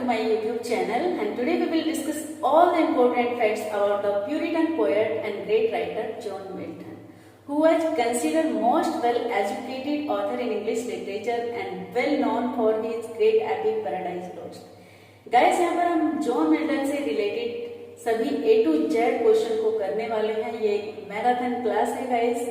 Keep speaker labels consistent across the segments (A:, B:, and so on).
A: to my YouTube channel, and today we will discuss all the important facts about the Puritan poet and great writer John Milton, who was considered most well-educated author in English literature and well known for his great epic Paradise Lost. Guys, यहाँ पर हम John Milton से related सभी A to Z question को करने वाले हैं। ये मैराथन क्लास है गाइस।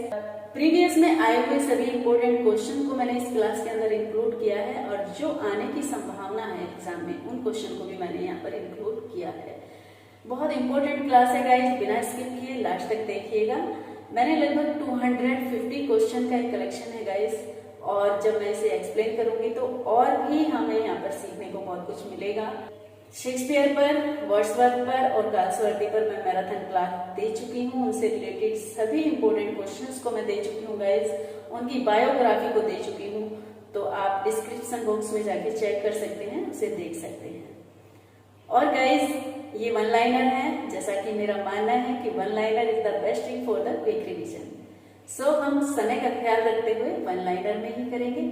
A: प्रीवियस में आए हुए सभी इंपॉर्टेंट क्वेश्चन को मैंने इस क्लास के अंदर इंक्लूड किया है और जो आने की संभावना है एग्जाम में उन क्वेश्चन को भी मैंने यहाँ पर इंक्लूड किया है। बहुत इंपॉर्टेंट क्लास है गाइस, बिना स्किप किए लास्ट तक देखिएगा। मैंने लगभग 250 क्वेश्चन का एक कलेक्शन है गाइस, और जब मैं इसे एक्सप्लेन करूंगी तो और भी हमें यहाँ पर सीखने को बहुत कुछ मिलेगा। शेक्सपियर पर, वर्ड्सवर्थ पर और गाल्सवर्दी पर मैं मैराथन क्लास दे चुकी हूँ। उनसे रिलेटेड सभी इंपॉर्टेंट क्वेश्चंस को मैं दे चुकी हूँ गाइस, उनकी बायोग्राफी को दे चुकी हूँ, तो आप डिस्क्रिप्शन बॉक्स में जाके चेक कर सकते हैं, उसे देख सकते हैं। और गाइस, ये वन लाइनर है, जैसा कि मेरा मानना है कि one liner is the best thing for the quick revision. So हम समय का ख्याल रखते हुए वन लाइनर में ही करेंगे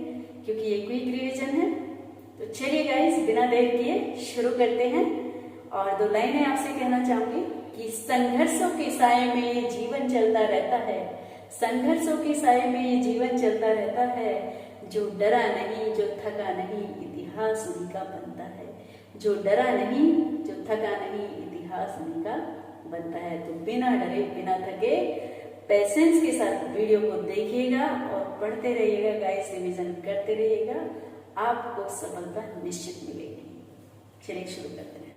A: क्योंकि ये क्विक रिविजन है। तो चलिए गाइस, बिना देर किए शुरू करते हैं। और दो लाइनें आपसे कहना चाहूंगी कि संघर्षों के साए में ये जीवन चलता रहता है, संघर्षों के साए में ये जीवन चलता रहता है, जो डरा नहीं, जो थका नहीं, इतिहास उन्हीं का बनता है। जो डरा नहीं, जो थका नहीं, इतिहास उन्हीं का बनता है। तो बिना डरे, बिना थके, पेशेंस के साथ वीडियो को देखिएगा और पढ़ते रहिएगा गाइस, रिवीजन करते रहिएगा, आपको सफलता निश्चित मिलेगी। चलिए शुरू करते हैं।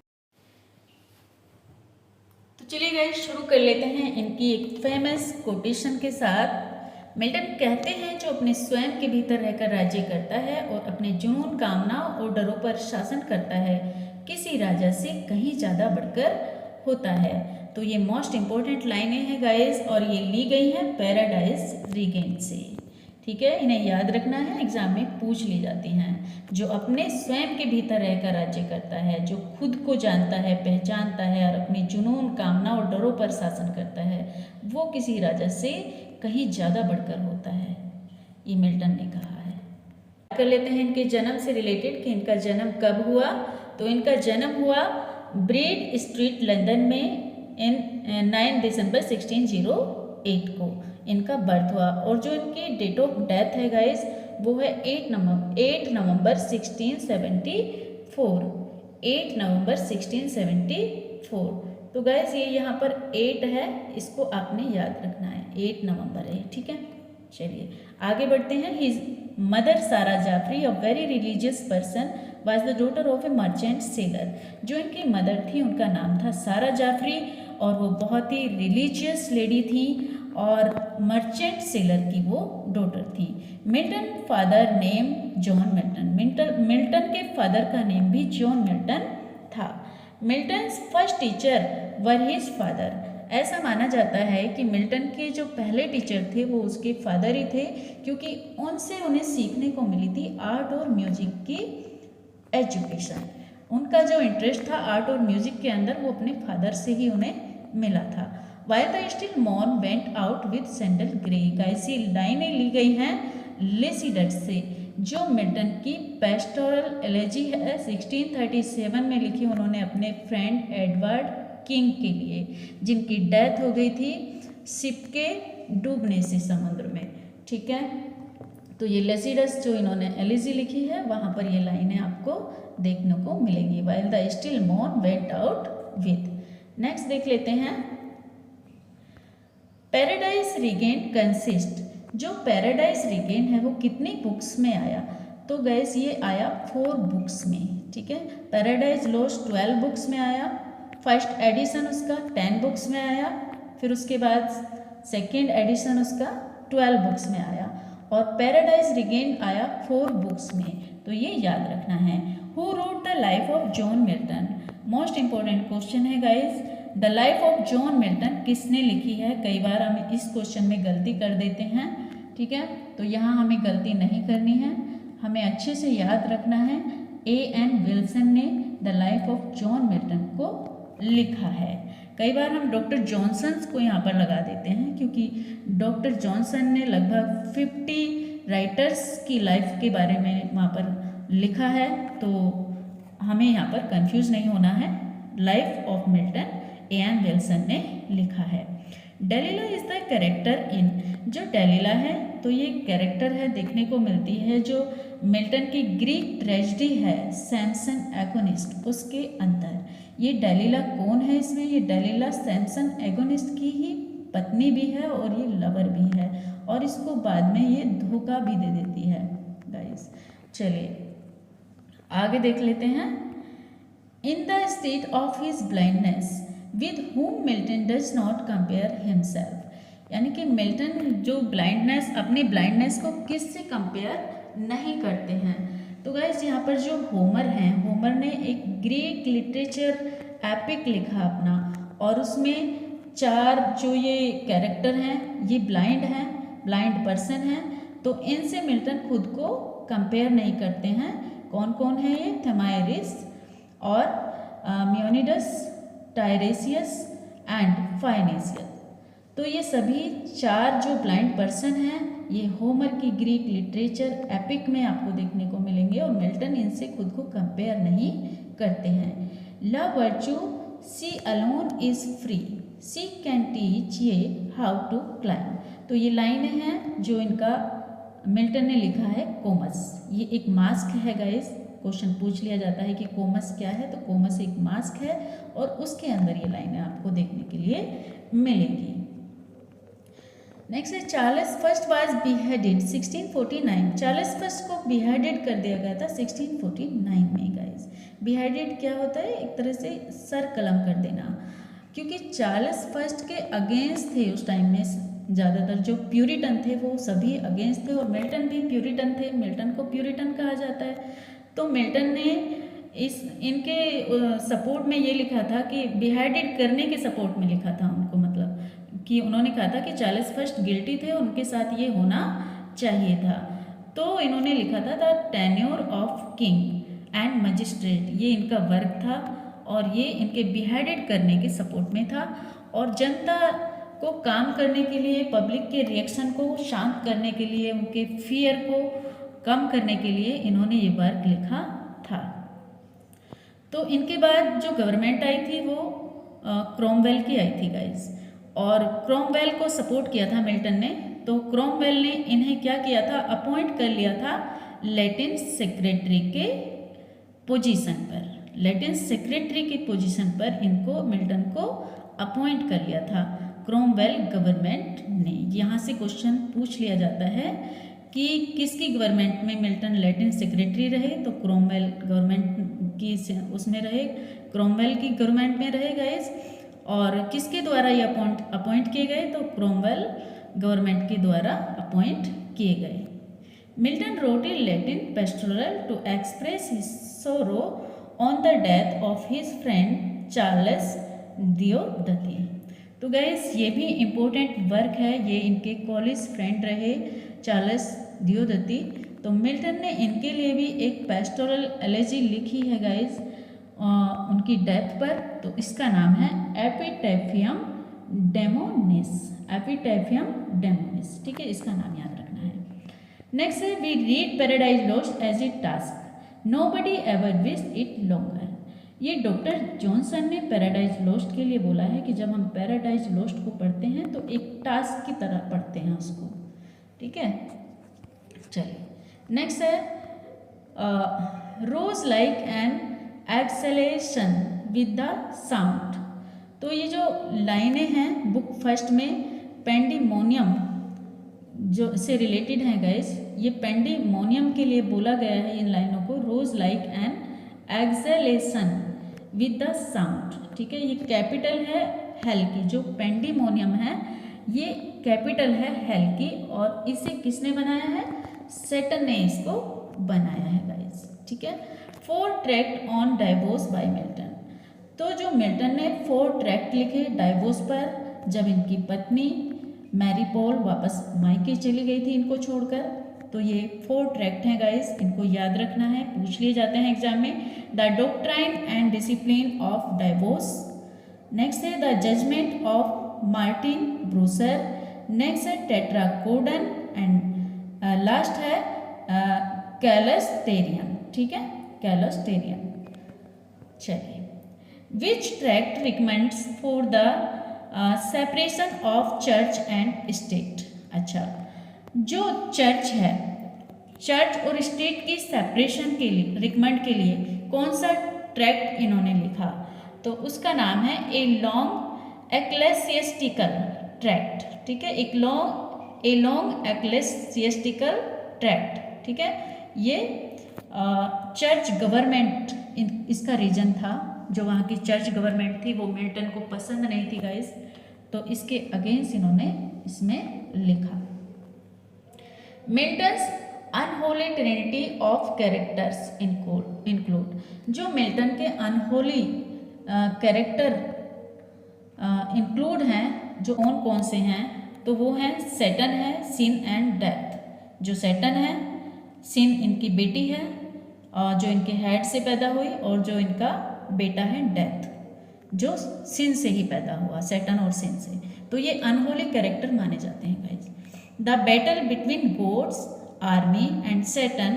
A: तो चलिए गाइस, शुरू कर लेते हैं इनकी एक फेमस कोटेशन के साथ। मिल्टन कहते हैं, जो अपने स्वयं के भीतर रहकर राज्य करता है और अपने जुनून, कामनाओं और डरों पर शासन करता है, किसी राजा से कहीं ज्यादा बढ़कर होता है। तो ये मोस्ट इंपॉर्टेंट लाइनें हैं गाइस, और ये ली गई हैं पैराडाइज रीगेंट से। ठीक है, इन्हें याद रखना है, एग्जाम में पूछ ली जाती हैं। जो अपने स्वयं के भीतर रहकर राज्य करता है, जो खुद को जानता है, पहचानता है और अपनी जुनून, कामना और डरों पर शासन करता है, वो किसी राजा से कहीं ज़्यादा बढ़कर होता है, ये मिल्टन ने कहा है। कर लेते हैं इनके जन्म से रिलेटेड कि इनका जन्म कब हुआ। तो इनका जन्म हुआ ब्रेड स्ट्रीट लंदन में 9 दिसंबर 1608 को इनका बर्थ हुआ। और जो इनकी डेट ऑफ डेथ है गाइस, वो है 8 नवंबर 1674। 8 नवंबर 1674। तो गाइस, ये यहाँ पर 8 है, इसको आपने याद रखना है, 8 नवंबर है। ठीक है, चलिए आगे बढ़ते हैं। His mother Sarah Jeffrey, a very religious person, was the daughter of a merchant seller. जो इनकी मदर थी उनका नाम था सारा जाफरी, और वो बहुत ही रिलीजियस लेडी थी और मर्चेंट सेलर की वो डॉटर थी। Milton father name John Milton. Milton के फादर का नेम भी जॉन मिल्टन था। मिल्टन फर्स्ट टीचर वर हिज फादर। ऐसा माना जाता है कि मिल्टन के जो पहले टीचर थे वो उसके फादर ही थे, क्योंकि उनसे उन्हें सीखने को मिली थी आर्ट और म्यूजिक की एजुकेशन। उनका जो इंटरेस्ट था आर्ट और म्यूजिक के अंदर, वो अपने फादर से ही उन्हें मिला था। While the still morn went out with sandal grey. ऐसी लाइनें ली गई हैं लेसिडट से, जो मिल्टन की पेस्टोरल एलेजी है, 1637 में लिखी उन्होंने अपने फ्रेंड एडवर्ड किंग के लिए, जिनकी डेथ हो गई थी शिप के डूबने से समुद्र में। ठीक है, तो ये लेसिडस जो इन्होंने एलिजी लिखी है, वहाँ पर ये लाइनें आपको देखने को मिलेंगी। While the still morn went out with. Next देख लेते हैं, पैराडाइज रीगेंट कंसिस्ट। जो पैराडाइज रीगेंट है वो कितनी बुक्स में आया। तो गैस, ये आया 4 बुक्स में। ठीक है, पैराडाइज लॉस्ट 12 बुक्स में आया, फर्स्ट एडिशन उसका 10 बुक्स में आया, फिर उसके बाद सेकेंड एडिशन उसका 12 बुक्स में आया, और पैराडाइज रीगेंट आया 4 बुक्स में। तो ये याद रखना है। Who wrote the life of John Milton. Most important question है guys, the life of John Milton किसने लिखी है। कई बार हम इस क्वेश्चन में गलती कर देते हैं। ठीक है, तो यहाँ हमें गलती नहीं करनी है, हमें अच्छे से याद रखना है। A.N. विल्सन ने the life of John Milton को लिखा है। कई बार हम डॉक्टर जॉनसन को यहाँ पर लगा देते हैं, क्योंकि डॉक्टर जॉनसन ने लगभग 50 राइटर्स की लाइफ के बारे में वहाँ पर लिखा है, तो हमें यहाँ पर कंफ्यूज नहीं होना है। Life of Milton N Wilson ने लिखा है। Delilah is the character in, जो डेलिला है तो ये कैरेक्टर है, देखने को मिलती है जो मिल्टन की ग्रीक ट्रेजेडी है सैमसन एगोनिस्ट उसके अंदर। ये डेलिला कौन है इसमें? ये डेलिला सैमसन एगोनिस्ट की ही पत्नी भी है और ये लवर भी है, और इसको बाद में ये धोखा भी दे देती है गाइस। चलिए आगे देख लेते हैं। In the state of his blindness with whom Milton does not compare himself, यानी कि मिल्टन जो ब्लाइंडनेस, अपनी ब्लाइंडनेस को किससे कंपेयर नहीं करते हैं। तो गाइस यहाँ पर जो होमर हैं, होमर ने एक ग्रीक लिटरेचर एपिक लिखा अपना, और उसमें 4 जो ये कैरेक्टर हैं ये ब्लाइंड हैं, ब्लाइंड पर्सन हैं, तो इनसे मिल्टन खुद को कंपेयर नहीं करते हैं। कौन कौन है ये? थेमाइरिस और मियोनिडस, टायरेसियस एंड फाइनेसियस। तो ये सभी 4 जो ब्लाइंड पर्सन हैं ये होमर की ग्रीक लिटरेचर एपिक में आपको देखने को मिलेंगे, और मिल्टन इनसे खुद को कंपेयर नहीं करते हैं। Love virtue she alone is free, she can teach ye how to climb. तो ये लाइनें हैं जो इनका मिल्टन ने लिखा है कोमस। ये एक मास्क है गाइस, क्वेश्चन पूछ लिया जाता है कि कोमस क्या है, तो कोमस एक मास्क है और उसके अंदर ये लाइनें आपको देखने के लिए मिलेंगी। नेक्स्ट है Charles first was beheaded 1649। Charles first को बिहेडेड कर दिया गया था 1649 में गाइस। बिहेडेड क्या होता है? एक तरह से सर कलम कर देना, क्योंकि चार्ल्स फर्स्ट के अगेंस्ट थे उस टाइम में ज़्यादातर जो प्यूरिटन थे वो सभी अगेंस्ट थे, और मिल्टन भी प्यूरिटन थे, मिल्टन को प्यूरिटन कहा जाता है। तो मिल्टन ने इनके सपोर्ट में ये लिखा था कि बिहेडेड करने के सपोर्ट में लिखा था उनको, मतलब कि उन्होंने कहा था कि चार्ल्स फर्स्ट गिल्टी थे, उनके साथ ये होना चाहिए था। तो इन्होंने लिखा था the tenure of king and magistrate, ये इनका वर्क था और ये इनके बिहेडेड करने के सपोर्ट में था, और जनता को काम करने के लिए, पब्लिक के रिएक्शन को शांत करने के लिए, उनके फियर को कम करने के लिए इन्होंने ये वर्क लिखा था। तो इनके बाद जो गवर्नमेंट आई थी वो क्रोमवेल की आई थी गाइस, और क्रोमवेल को सपोर्ट किया था मिल्टन ने। तो क्रोमवेल ने इन्हें क्या किया था? अपॉइंट कर लिया था लैटिन सेक्रेटरी के पोजीशन पर। लैटिन सेक्रेटरी की पोजीशन पर इनको, मिल्टन को अपॉइंट कर लिया था क्रोमवेल गवर्नमेंट ने। यहाँ से क्वेश्चन पूछ लिया जाता है कि किसकी गवर्नमेंट में मिल्टन लैटिन सेक्रेटरी रहे, तो क्रोमवेल गवर्नमेंट की उसमें रहे, क्रोमवेल की गवर्नमेंट में रहे गाइस। और किसके द्वारा ये अपॉइंट किए गए? तो क्रोमवेल गवर्नमेंट के द्वारा अपॉइंट किए गए। Milton wrote a Latin pastoral to express his sorrow on the death of his friend Charles Diodati. तो गाइस ये भी इम्पोर्टेंट वर्क है, ये इनके कॉलेज फ्रेंड रहे चार्ल्स दियोदती। तो मिल्टन ने इनके लिए भी एक पेस्टोरल एलेजी लिखी है गाइस उनकी डेथ पर, तो इसका नाम है एपिटैफियम डेमोनिस। एपिटैफियम डेमोनिस, ठीक है, इसका नाम याद रखना है। नेक्स्ट है we read Paradise Lost as a task, nobody ever wished it longer. ये डॉक्टर जॉनसन ने पैराडाइज लॉस्ट के लिए बोला है कि जब हम पैराडाइज लॉस्ट को पढ़ते हैं तो एक टास्क की तरह पढ़ते हैं उसको, ठीक है। चलिए नेक्स्ट है rose like an exhalation with the sound. तो ये जो लाइनें हैं बुक फर्स्ट में पेंडिमोनियम जो से रिलेटेड हैं गाइस, ये पेंडिमोनियम के लिए बोला गया है इन लाइनों को, rose like an exhalation with the sound, ठीक है। ये कैपिटल है हेल की, जो पेंडिमोनियम है ये कैपिटल है हेल की, और इसे किसने बनाया है? सैटर्न ने इसको बनाया है गाइस, ठीक है। 4 tract on divorce by Milton. तो जो मिल्टन ने 4 ट्रैक्ट लिखे डाइवोर्स पर, जब इनकी पत्नी मैरी पॉल वापस मायके चली गई थी इनको छोड़कर। तो ये 4 ट्रैक्ट हैं गाइस, इनको याद रखना है, पूछ लिए जाते हैं एग्जाम में। The doctrine and discipline of divorce, next है the judgement of Martin Bucer, next है टेट्राकोडन, एंड लास्ट है कैलस्टेरियन, ठीक है, कैलस्टेरियन। चलिए, which tract recommends for the separation of church and state. अच्छा, जो चर्च है, चर्च और स्टेट की सेपरेशन के लिए रिकमेंड के लिए कौन सा ट्रैक्ट इन्होंने लिखा, तो उसका नाम है ए लॉन्ग एक्लेसियस्टिकल ट्रैक्ट। ठीक है, ए लॉन्ग एक्लेसियस्टिकल ट्रैक्ट। ठीक है, ये चर्च गवर्नमेंट इसका रीजन था। जो वहाँ की चर्च गवर्नमेंट थी वो मिल्टन को पसंद नहीं थी गाइस, तो इसके अगेंस्ट इन्होंने इसमें लिखा। Milton's unholy Trinity of characters include, जो मिल्टन के अनहोली कैरेक्टर इंक्लूड हैं, जो कौन कौन से हैं, तो वो हैं सैटर्न है, सिन एंड डेथ। जो सैटर्न है, सिन इनकी बेटी है जो इनके हेड से पैदा हुई, और जो इनका बेटा है डेथ, जो सिन से ही पैदा हुआ, सैटर्न और सिन से। तो ये अनहोली कैरेक्टर माने जाते हैं guys. The battle between God's army and Satan's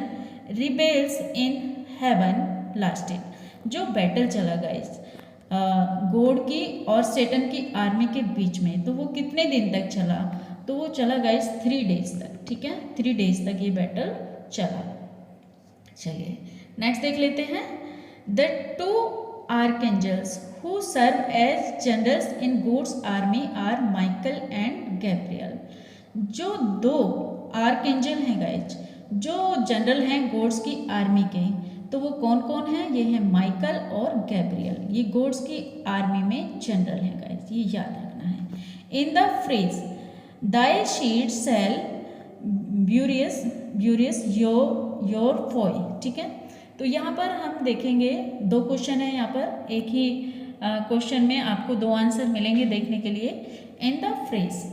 A: rebels in heaven lasted. जो बैटल चला गाइस गॉड की और सैटर्न की आर्मी के बीच में, तो वो कितने दिन तक चला, तो वो चला गाइस 3 डेज तक। ठीक है, 3 डेज तक ये बैटल चला। चलिए नेक्स्ट देख लेते हैं। The 2 archangels who serve as generals in God's army are Michael and Gabriel. जो 2 आर्कएंजल हैं गाइस, जो जनरल हैं गॉड्स की आर्मी के, तो वो कौन कौन है, ये है माइकल और गैब्रियल। ये गॉड्स की आर्मी में जनरल हैं गाइस, ये याद रखना है। In the phrase thy sheet sail ब्यूरियस योर फॉय। ठीक है, तो यहाँ पर हम देखेंगे 2 क्वेश्चन है यहाँ पर, एक ही क्वेश्चन में आपको 2 आंसर मिलेंगे देखने के लिए। इन द फ्रेज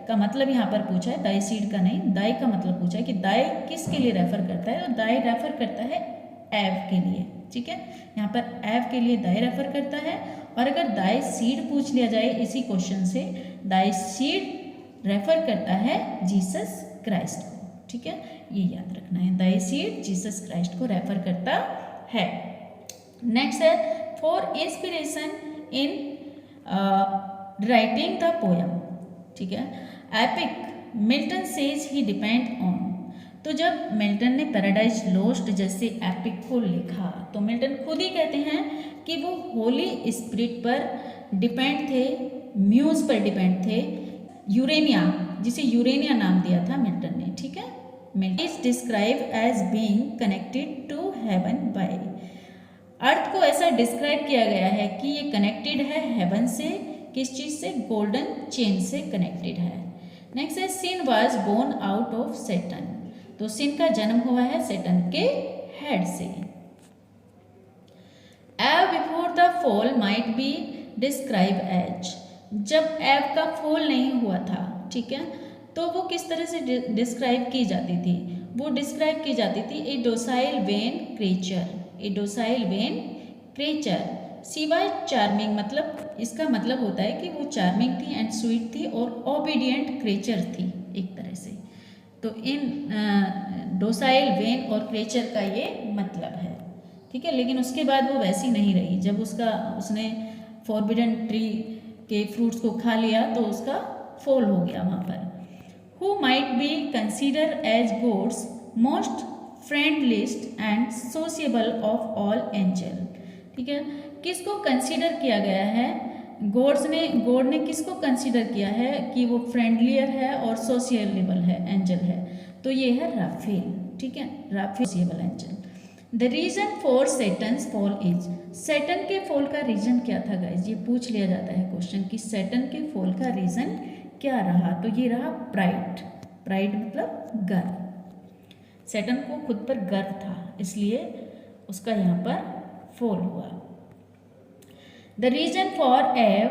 A: का मतलब यहाँ पर पूछा है, दाई सीड का नहीं, दाई का मतलब पूछा है कि दाई किसके लिए रेफर करता है, तो दाई रेफर करता है एव के लिए। ठीक है, यहाँ पर एव के लिए दाई रेफर करता है। और अगर दाई सीड पूछ लिया जाए इसी क्वेश्चन से, दाई सीड रेफर करता है जीसस क्राइस्ट को। ठीक है, ये याद रखना है, दाई सीड जीसस क्राइस्ट को रेफर करता है। नेक्स्ट है for inspiration in writing the poem. ठीक है, epic Milton says he depend on. तो जब मिल्टन ने पैराडाइज लॉस्ट जैसे एपिक को लिखा, तो मिल्टन खुद ही कहते हैं कि वो होली स्पिरिट पर डिपेंड थे, म्यूज पर डिपेंड थे, यूरेनिया, जिसे यूरेनिया नाम दिया था मिल्टन ने। ठीक है, Milton is describe as being connected to heaven by. Earth को ऐसा डिस्क्राइब किया गया है कि ये कनेक्टेड है हेवन से, किस चीज से, गोल्डन चेन से कनेक्टेड है। नेक्स्ट है sin was born out of Satan. तो सिन का जन्म हुआ है सैटर्न के हेड से। Eve before the fall might be describe as. जब एव का फॉल नहीं हुआ था, ठीक है, तो वो किस तरह से डिस्क्राइब की जाती थी, वो डिस्क्राइब की जाती थी a docile vain creature, a docile vain creature. सिवाय चार्मिंग, मतलब इसका मतलब होता है कि वो चार्मिंग थी एंड स्वीट थी और ओबीडियंट क्रीचर थी एक तरह से। तो इन डोसाइल वेन और क्रीचर का ये मतलब है। ठीक है, लेकिन उसके बाद वो वैसी नहीं रही। जब उसने फॉरबिडन ट्री के फ्रूट्स को खा लिया तो उसका फॉल हो गया वहाँ पर। Who might be consider as God's most friendliest and sociable of all angel. ठीक है, किसको कंसीडर किया गया है, गॉड ने किसको कंसीडर किया है कि वो फ्रेंडलियर है और सोशिएबल है, एंजल है, तो ये है राफेल। ठीक है, Raphael sociable angel. The reason for Satan's fall is, Satan के फॉल का रीजन क्या था गाइज, ये पूछ लिया जाता है क्वेश्चन कि सैटर्न के फॉल का रीजन क्या रहा, तो ये रहा प्राइड। प्राइड मतलब गर्व। सैटर्न को खुद पर गर्व था, इसलिए उसका यहाँ पर फॉल हुआ। द रीजन फॉर एव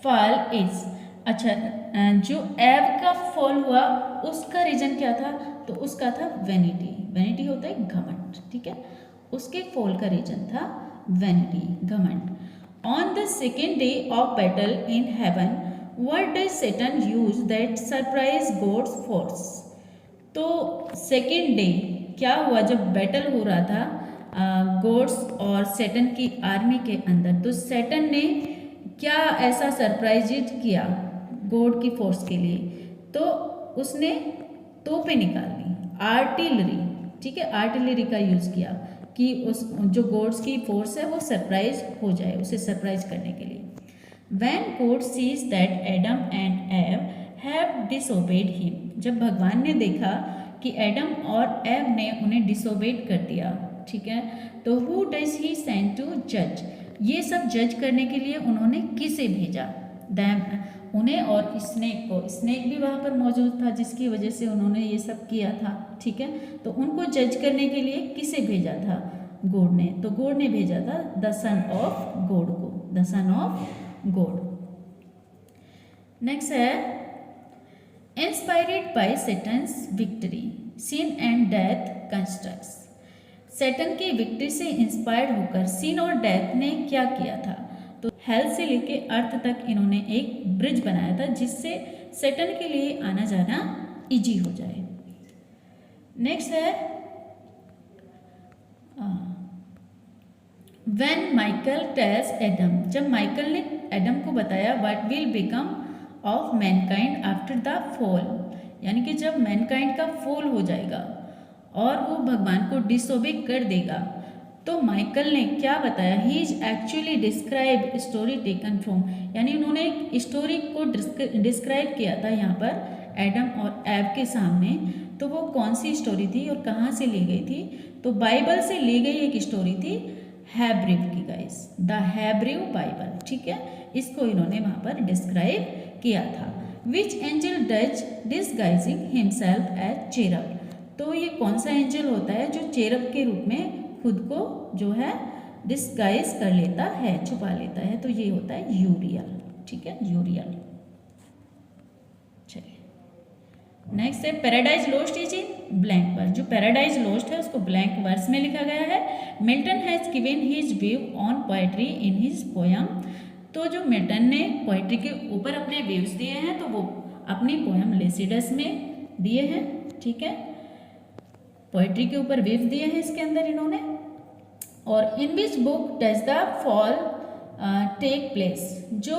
A: फॉल इज, अच्छा जो एव का फॉल हुआ उसका रीजन क्या था, तो उसका था वेनिटी। वेनिटी होता है घमंड। ठीक है, उसके फॉल का रीजन था वेनिटी, घमंड। On the second day of battle in heaven what does Satan use that surprise God's force. तो सेकेंड डे क्या हुआ, जब बैटल हो रहा था गॉड्स और सैटर्न की आर्मी के अंदर। तो सैटर्न ने क्या ऐसा सरप्राइज किया गॉड की फोर्स के लिए, तो उसने तोपें निकाल ली, आर्टिलरी, ठीक है, आर्टिलरी का यूज़ किया कि उस जो गॉड्स की फोर्स है वो सरप्राइज हो जाए, उसे सरप्राइज करने के लिए। When God sees that Adam and Eve have disobeyed him, जब भगवान ने देखा कि एडम और एव ने उन्हें डिसोबेड कर दिया, ठीक है, तो who does he send to judge, ये सब जज करने के लिए उन्होंने किसे भेजा, them, उन्हें और स्नेक को। स्नेक भी वहाँ पर मौजूद था जिसकी वजह से उन्होंने ये सब किया था, ठीक है, तो उनको जज करने के लिए किसे भेजा था, गॉड ने। तो गॉड ने भेजा था द सन ऑफ गॉड को, the son of God. Next है inspired by Satan's victory, sin and death constructs. Satan की विक्ट्री से इंस्पायर्ड होकर सिन और डेथ ने क्या किया था, तो हेल से लेके अर्थ तक इन्होंने एक ब्रिज बनाया था जिससे सैटर्न के लिए आना जाना इजी हो जाए। नेक्स्ट है व्हेन माइकल टेल्स एडम, जब माइकल ने एडम को बताया what will become of Mankind after the fall, यानी कि जब मैनकाइंड का फॉल हो जाएगा और वो भगवान को डिसोबे कर देगा, तो माइकल ने क्या बताया, he is actually describe story taken from, यानी उन्होंने एक स्टोरी को डिस्क्राइब किया था यहाँ पर एडम और एव के सामने। तो वो कौन सी स्टोरी थी और कहाँ से ली गई थी, तो बाइबल से ली गई एक स्टोरी थी हैब्रिव की गाइस, द हैब्रिव बाइबल, ठीक है, इसको इन्होंने वहाँ पर डिस्क्राइब किया था। विच एंजल डज डिसगाइजिंग हिमसेल्फ एज चेरब, तो ये कौन सा एंजल होता है जो चेरब के रूप में खुद को जो है डिस्गाइज कर लेता है, छुपा लेता है, तो ये होता है यूरियल, ठीक है, यूरियल। चलिए नेक्स्ट है Paradise Lost is in blank verse, जो पैराडाइज लॉस्ट है उसको ब्लैंक वर्स में लिखा गया है। Milton has given his view on poetry in his poem, तो जो मिल्टन ने पोएट्री के ऊपर अपने व्यूज दिए हैं तो वो अपनी पोयम लेसिडस में दिए हैं, ठीक है, पोएट्री के ऊपर व्यूज दिए हैं इसके अंदर इन्होंने। और in which book does the fall take place, जो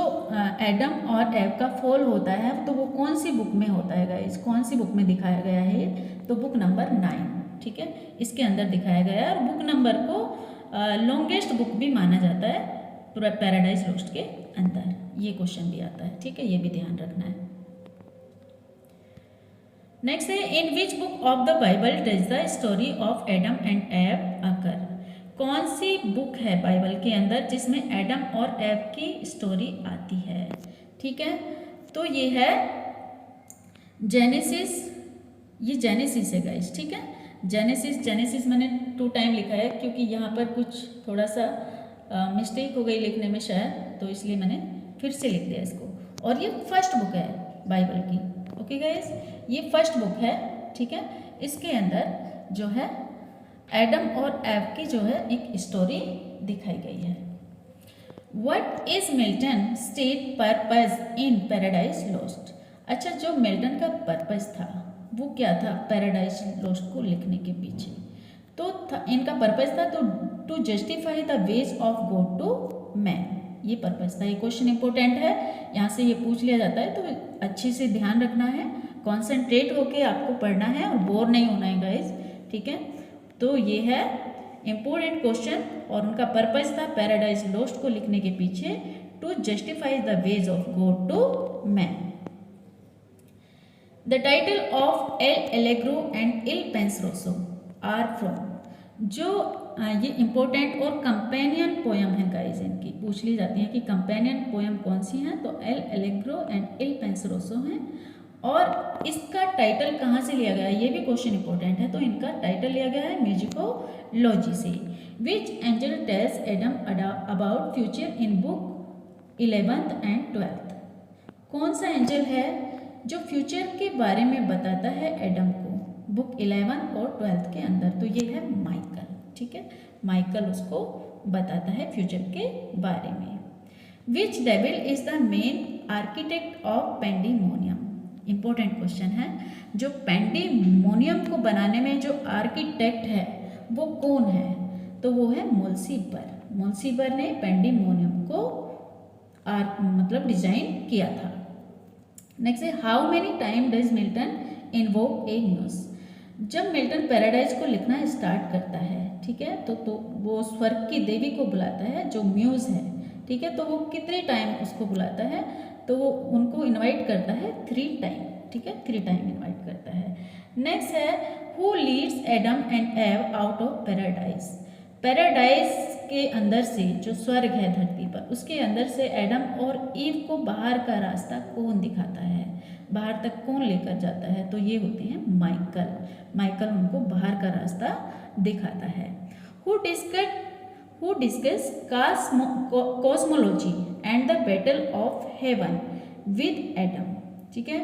A: एडम और एव का फॉल होता है तो वो कौन सी बुक में होता है गाइस, कौन सी बुक में दिखाया गया है, तो बुक नंबर 9, ठीक है, इसके अंदर दिखाया गया है। और बुक नंबर को लॉन्गेस्ट बुक भी माना जाता है पैराडाइज लॉस्ट के अंदर, ये क्वेश्चन भी आता है, ठीक है, ये भी ध्यान रखना है। नेक्स्ट है in which book of the Bible does the story of Adam and Eve occur, कौन सी बुक है बाइबल के अंदर जिसमें एडम और एव की स्टोरी आती है, ठीक है, तो ये है जेनेसिस, ये जेनेसिस है गाइस, ठीक है, जेनेसिस, जेनेसिस मैंने 2 टाइम लिखा है क्योंकि यहाँ पर कुछ थोड़ा सा मिस्टेक हो गई लिखने में शायद, तो इसलिए मैंने फिर से लिख दिया इसको। और ये फर्स्ट बुक है बाइबल की, ओके गाइस, ये फर्स्ट बुक है, ठीक है, इसके अंदर जो है एडम और एव की जो है एक स्टोरी दिखाई गई है। What is Milton state purpose in Paradise lost, अच्छा, जो मिल्टन का पर्पस था वो क्या था पैराडाइज लॉस्ट को लिखने के पीछे, तो इनका पर्पस था तो to justify the ways of God to man, ये पर्पस था। ये क्वेश्चन इंपॉर्टेंट है, यहाँ से ये पूछ लिया जाता है, तो अच्छे से ध्यान रखना है, कॉन्सेंट्रेट होके आपको पढ़ना है और बोर नहीं होना है गाइज, ठीक है, तो ये है इंपॉर्टेंट क्वेश्चन। और उनका पर्पस था पैराडाइज लॉस्ट को लिखने के पीछे to justify the ways of God to man. The title of L'Allegro and Il Penseroso are from, जो ये इंपॉर्टेंट और कंपेनियन पोयम है गाइज, इनकी पूछ ली जाती है कि कंपेनियन पोयम कौन सी है, तो एल एलेग्रो एंड इल पेंसरोसो हैं। और इसका टाइटल कहाँ से लिया गया है, ये भी क्वेश्चन इंपॉर्टेंट है, तो इनका टाइटल लिया गया है म्यूजिकोलॉजी से। Which angel tells Adam about future in book 11th and 12th, कौन सा एंजल है जो फ्यूचर के बारे में बताता है एडम को बुक 11 और 12 के अंदर, तो ये है माइकल, ठीक है, माइकल उसको बताता है फ्यूचर के बारे में। Which devil is the main architect of Pandemonium, important question है, जो पेंडिमोनियम को बनाने में जो आर्किटेक्ट है वो कौन है, तो वो है मुल्सीबर। मुल्सीबर ने पेंडिमोनियम को मतलब डिजाइन किया था। नेक्स्ट है how many time does Milton invoke a muse. जब मिल्टन पैराडाइज को लिखना स्टार्ट करता है, ठीक है, तो वो स्वर्ग की देवी को बुलाता है जो म्यूज है, ठीक है, तो वो कितने टाइम उसको बुलाता है, तो वो उनको इनवाइट करता है 3 टाइम, ठीक है, 3 टाइम इनवाइट करता है। नेक्स्ट है हु लीड्स एडम एंड एव आउट ऑफ पैराडाइज। पैराडाइज के अंदर से, जो स्वर्ग है धरती पर, उसके अंदर से एडम और ईव को बाहर का रास्ता कौन दिखाता है, बाहर तक कौन लेकर जाता है, तो ये होते हैं माइकल। माइकल उनको बाहर का रास्ता दिखाता है। Who discuss cosmology and the battle of heaven with Adam, ठीक है,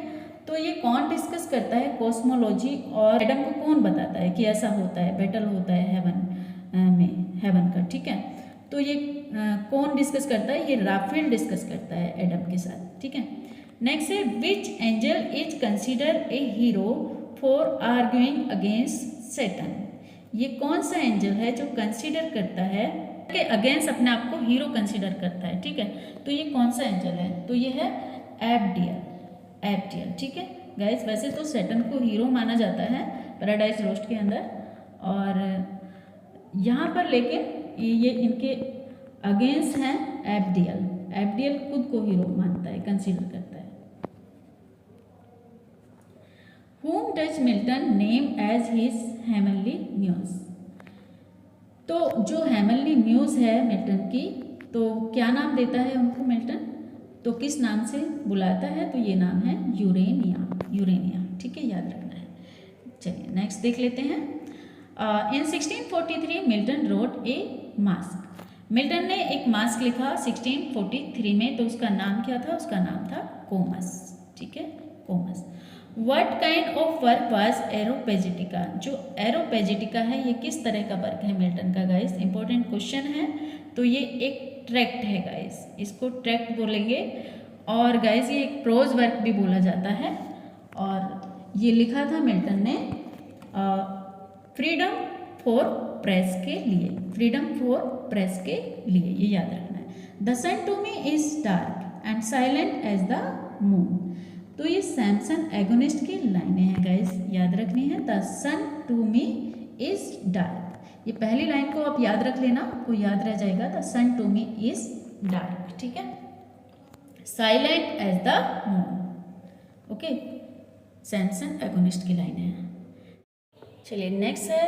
A: तो ये कौन डिस्कस करता है कॉस्मोलॉजी, और एडम को कौन बताता है कि ऐसा होता है, बैटल होता है हेवन का, ठीक है, तो ये कौन डिस्कस करता है, ये राफेल डिस्कस करता है एडम के साथ, ठीक है। नेक्स्ट है which angel is consider a hero for arguing against Satan. ये कौन सा एंजल है जो कंसिडर करता है कि अगेंस्ट अपने आप को हीरो कंसिडर करता है, ठीक है, तो ये कौन सा एंजल है, तो ये है एब्डियल, ठीक है गाइस। वैसे तो सैटर्न को हीरो माना जाता है पैराडाइज लोस्ट के अंदर, और यहाँ पर लेकिन ये इनके अगेंस्ट हैं एब्डियल खुद को हीरो मानता है, कंसीडर करता है। Whom does Milton name as his heavenly muse? तो जो हेमनली म्यूज है मिल्टन की, तो क्या नाम देता है उनको मिल्टन, तो किस नाम से बुलाता है, तो ये नाम है यूरेनिया, ठीक है, याद रखना है। चलिए नेक्स्ट देख लेते हैं। इन 1643 मिल्टन रोट ए मास्क। मिल्टन ने एक मास्क लिखा 1643 में, तो उसका नाम क्या था, उसका नाम था कोमस, ठीक है, Comus. What kind of work was एरोपेजिटिका। जो एरोपेजिटिका है ये किस तरह का वर्क है मिल्टन का गाइस, इंपॉर्टेंट क्वेश्चन है, तो ये एक ट्रैक्ट है गाइस, इसको ट्रैक्ट बोलेंगे, और गाइस ये एक प्रोज वर्क भी बोला जाता है, और ये लिखा था मिल्टन ने फ्रीडम फॉर प्रेस के लिए, फ्रीडम फॉर प्रेस के लिए, ये याद रखना है। The sun to me is dark and silent as the moon, तो ये सैमसन एगोनिस्ट की लाइनें हैं गाइस, याद रखनी है। The sun to me is dark, ये पहली लाइन को आप याद रख लेना, आपको याद रह जाएगा, the sun to me is dark, ठीक है, silent as the moon, okay, Samson Agonistes की लाइनें हैं। चलिए नेक्स्ट है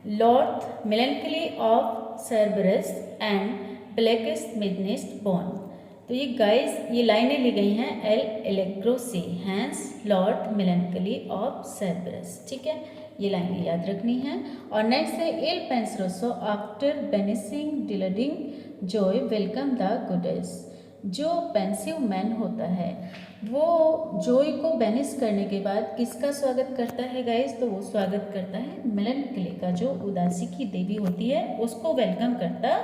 A: loathed melancholy of Cerberus and blackest midnight born. तो ये गाइस ये लाइनें ली गई हैं एल एलेग्रो से, hence loathed melancholy of Cerberus, ठीक है, ये लाइनें याद रखनी है। और नेक्स्ट है Il Penseroso after banishing deluding joy welcome the goddess. जो पेंसिव मैन होता है वो जॉय को बेनिस करने के बाद किसका स्वागत करता है गाइस, तो वो स्वागत करता है मेलैंकली का, जो उदासी की देवी होती है, उसको वेलकम करता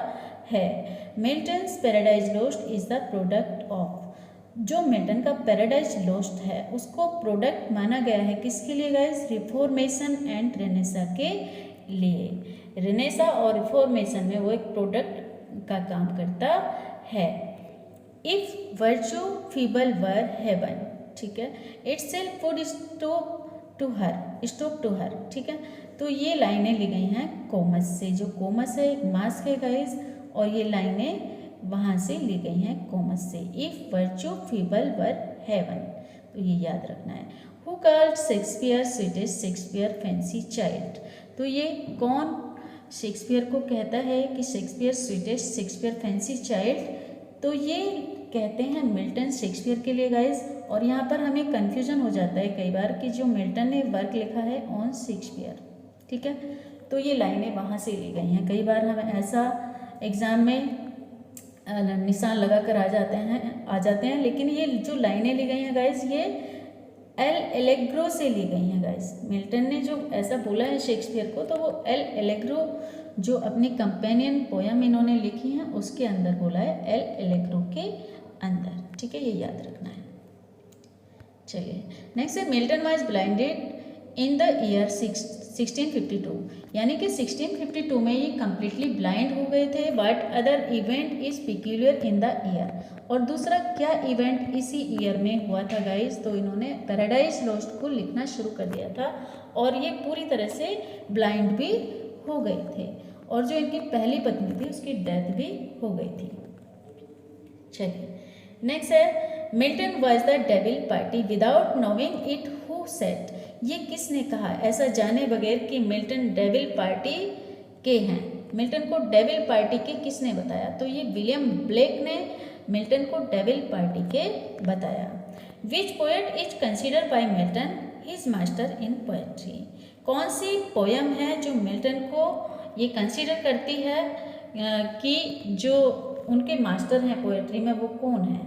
A: है। Milton's paradise lost is the product of, जो मिल्टन का पैराडाइज लोस्ट है उसको प्रोडक्ट माना गया है किसके लिए गाइस, रिफॉर्मेशन एंड रेनेसा के लिए। रेनेसा और रिफॉर्मेशन में वो एक प्रोडक्ट का काम करता है। If virtue feeble were heaven, ठीक है, itself would stoop to her, ठीक है, तो ये लाइनें ली गई हैं कोमस से, जो कोमस है एक मास्क है गाइस, और ये लाइनें वहाँ से ली गई हैं कोमस से। If virtue feeble were heaven, तो ये याद रखना है। Who called Shakespeare sweetest Shakespeare fancy child, तो ये कौन शेक्सपियर को कहता है कि Shakespeare sweetest Shakespeare fancy child, तो ये कहते हैं मिल्टन शेक्सपियर के लिए गाइस। और यहाँ पर हमें कन्फ्यूजन हो जाता है कई बार कि जो मिल्टन ने वर्क लिखा है ऑन शेक्सपियर, ठीक है, तो ये लाइनें वहाँ से ली गई हैं। कई बार हमें ऐसा एग्ज़ाम में निशान लगा कर आ जाते हैं, लेकिन ये जो लाइनें ली गई हैं गाइस ये एल एलेग्रो से ली गई हैं गाइस। मिल्टन ने जो ऐसा बोला है शेक्सपियर को, तो वो एल एलेग्रो जो अपनी कंपेनियन पोयम इन्होंने लिखी हैं उसके अंदर बोला है, एल एलेग्रो के अंदर, ठीक है, ये याद रखना है। चलिए नेक्स्ट है Milton was blinded in the year 1652, यानी कि 1652 में ये कम्प्लीटली ब्लाइंड हो गए थे. But other event is peculiar in the year. और दूसरा क्या इवेंट इसी ईयर में हुआ था गाइस, तो इन्होंने पैराडाइज लॉस्ट को लिखना शुरू कर दिया था और ये पूरी तरह से ब्लाइंड भी हो गए थे. और जो इनकी पहली पत्नी थी उसकी डेथ भी हो गई थी. चलिए नेक्स्ट है Milton was the devil party without knowing it who said. ये किसने कहा ऐसा जाने बगैर कि मिल्टन डेविल पार्टी के हैं. मिल्टन को डेविल पार्टी के किसने बताया, तो ये विलियम ब्लेक ने मिल्टन को डेविल पार्टी के बताया. Which poet is consider by Milton his master in poetry. कौन सी पोयम है जो मिल्टन को ये कंसिडर करती है कि जो उनके मास्टर हैं पोएट्री में वो कौन है.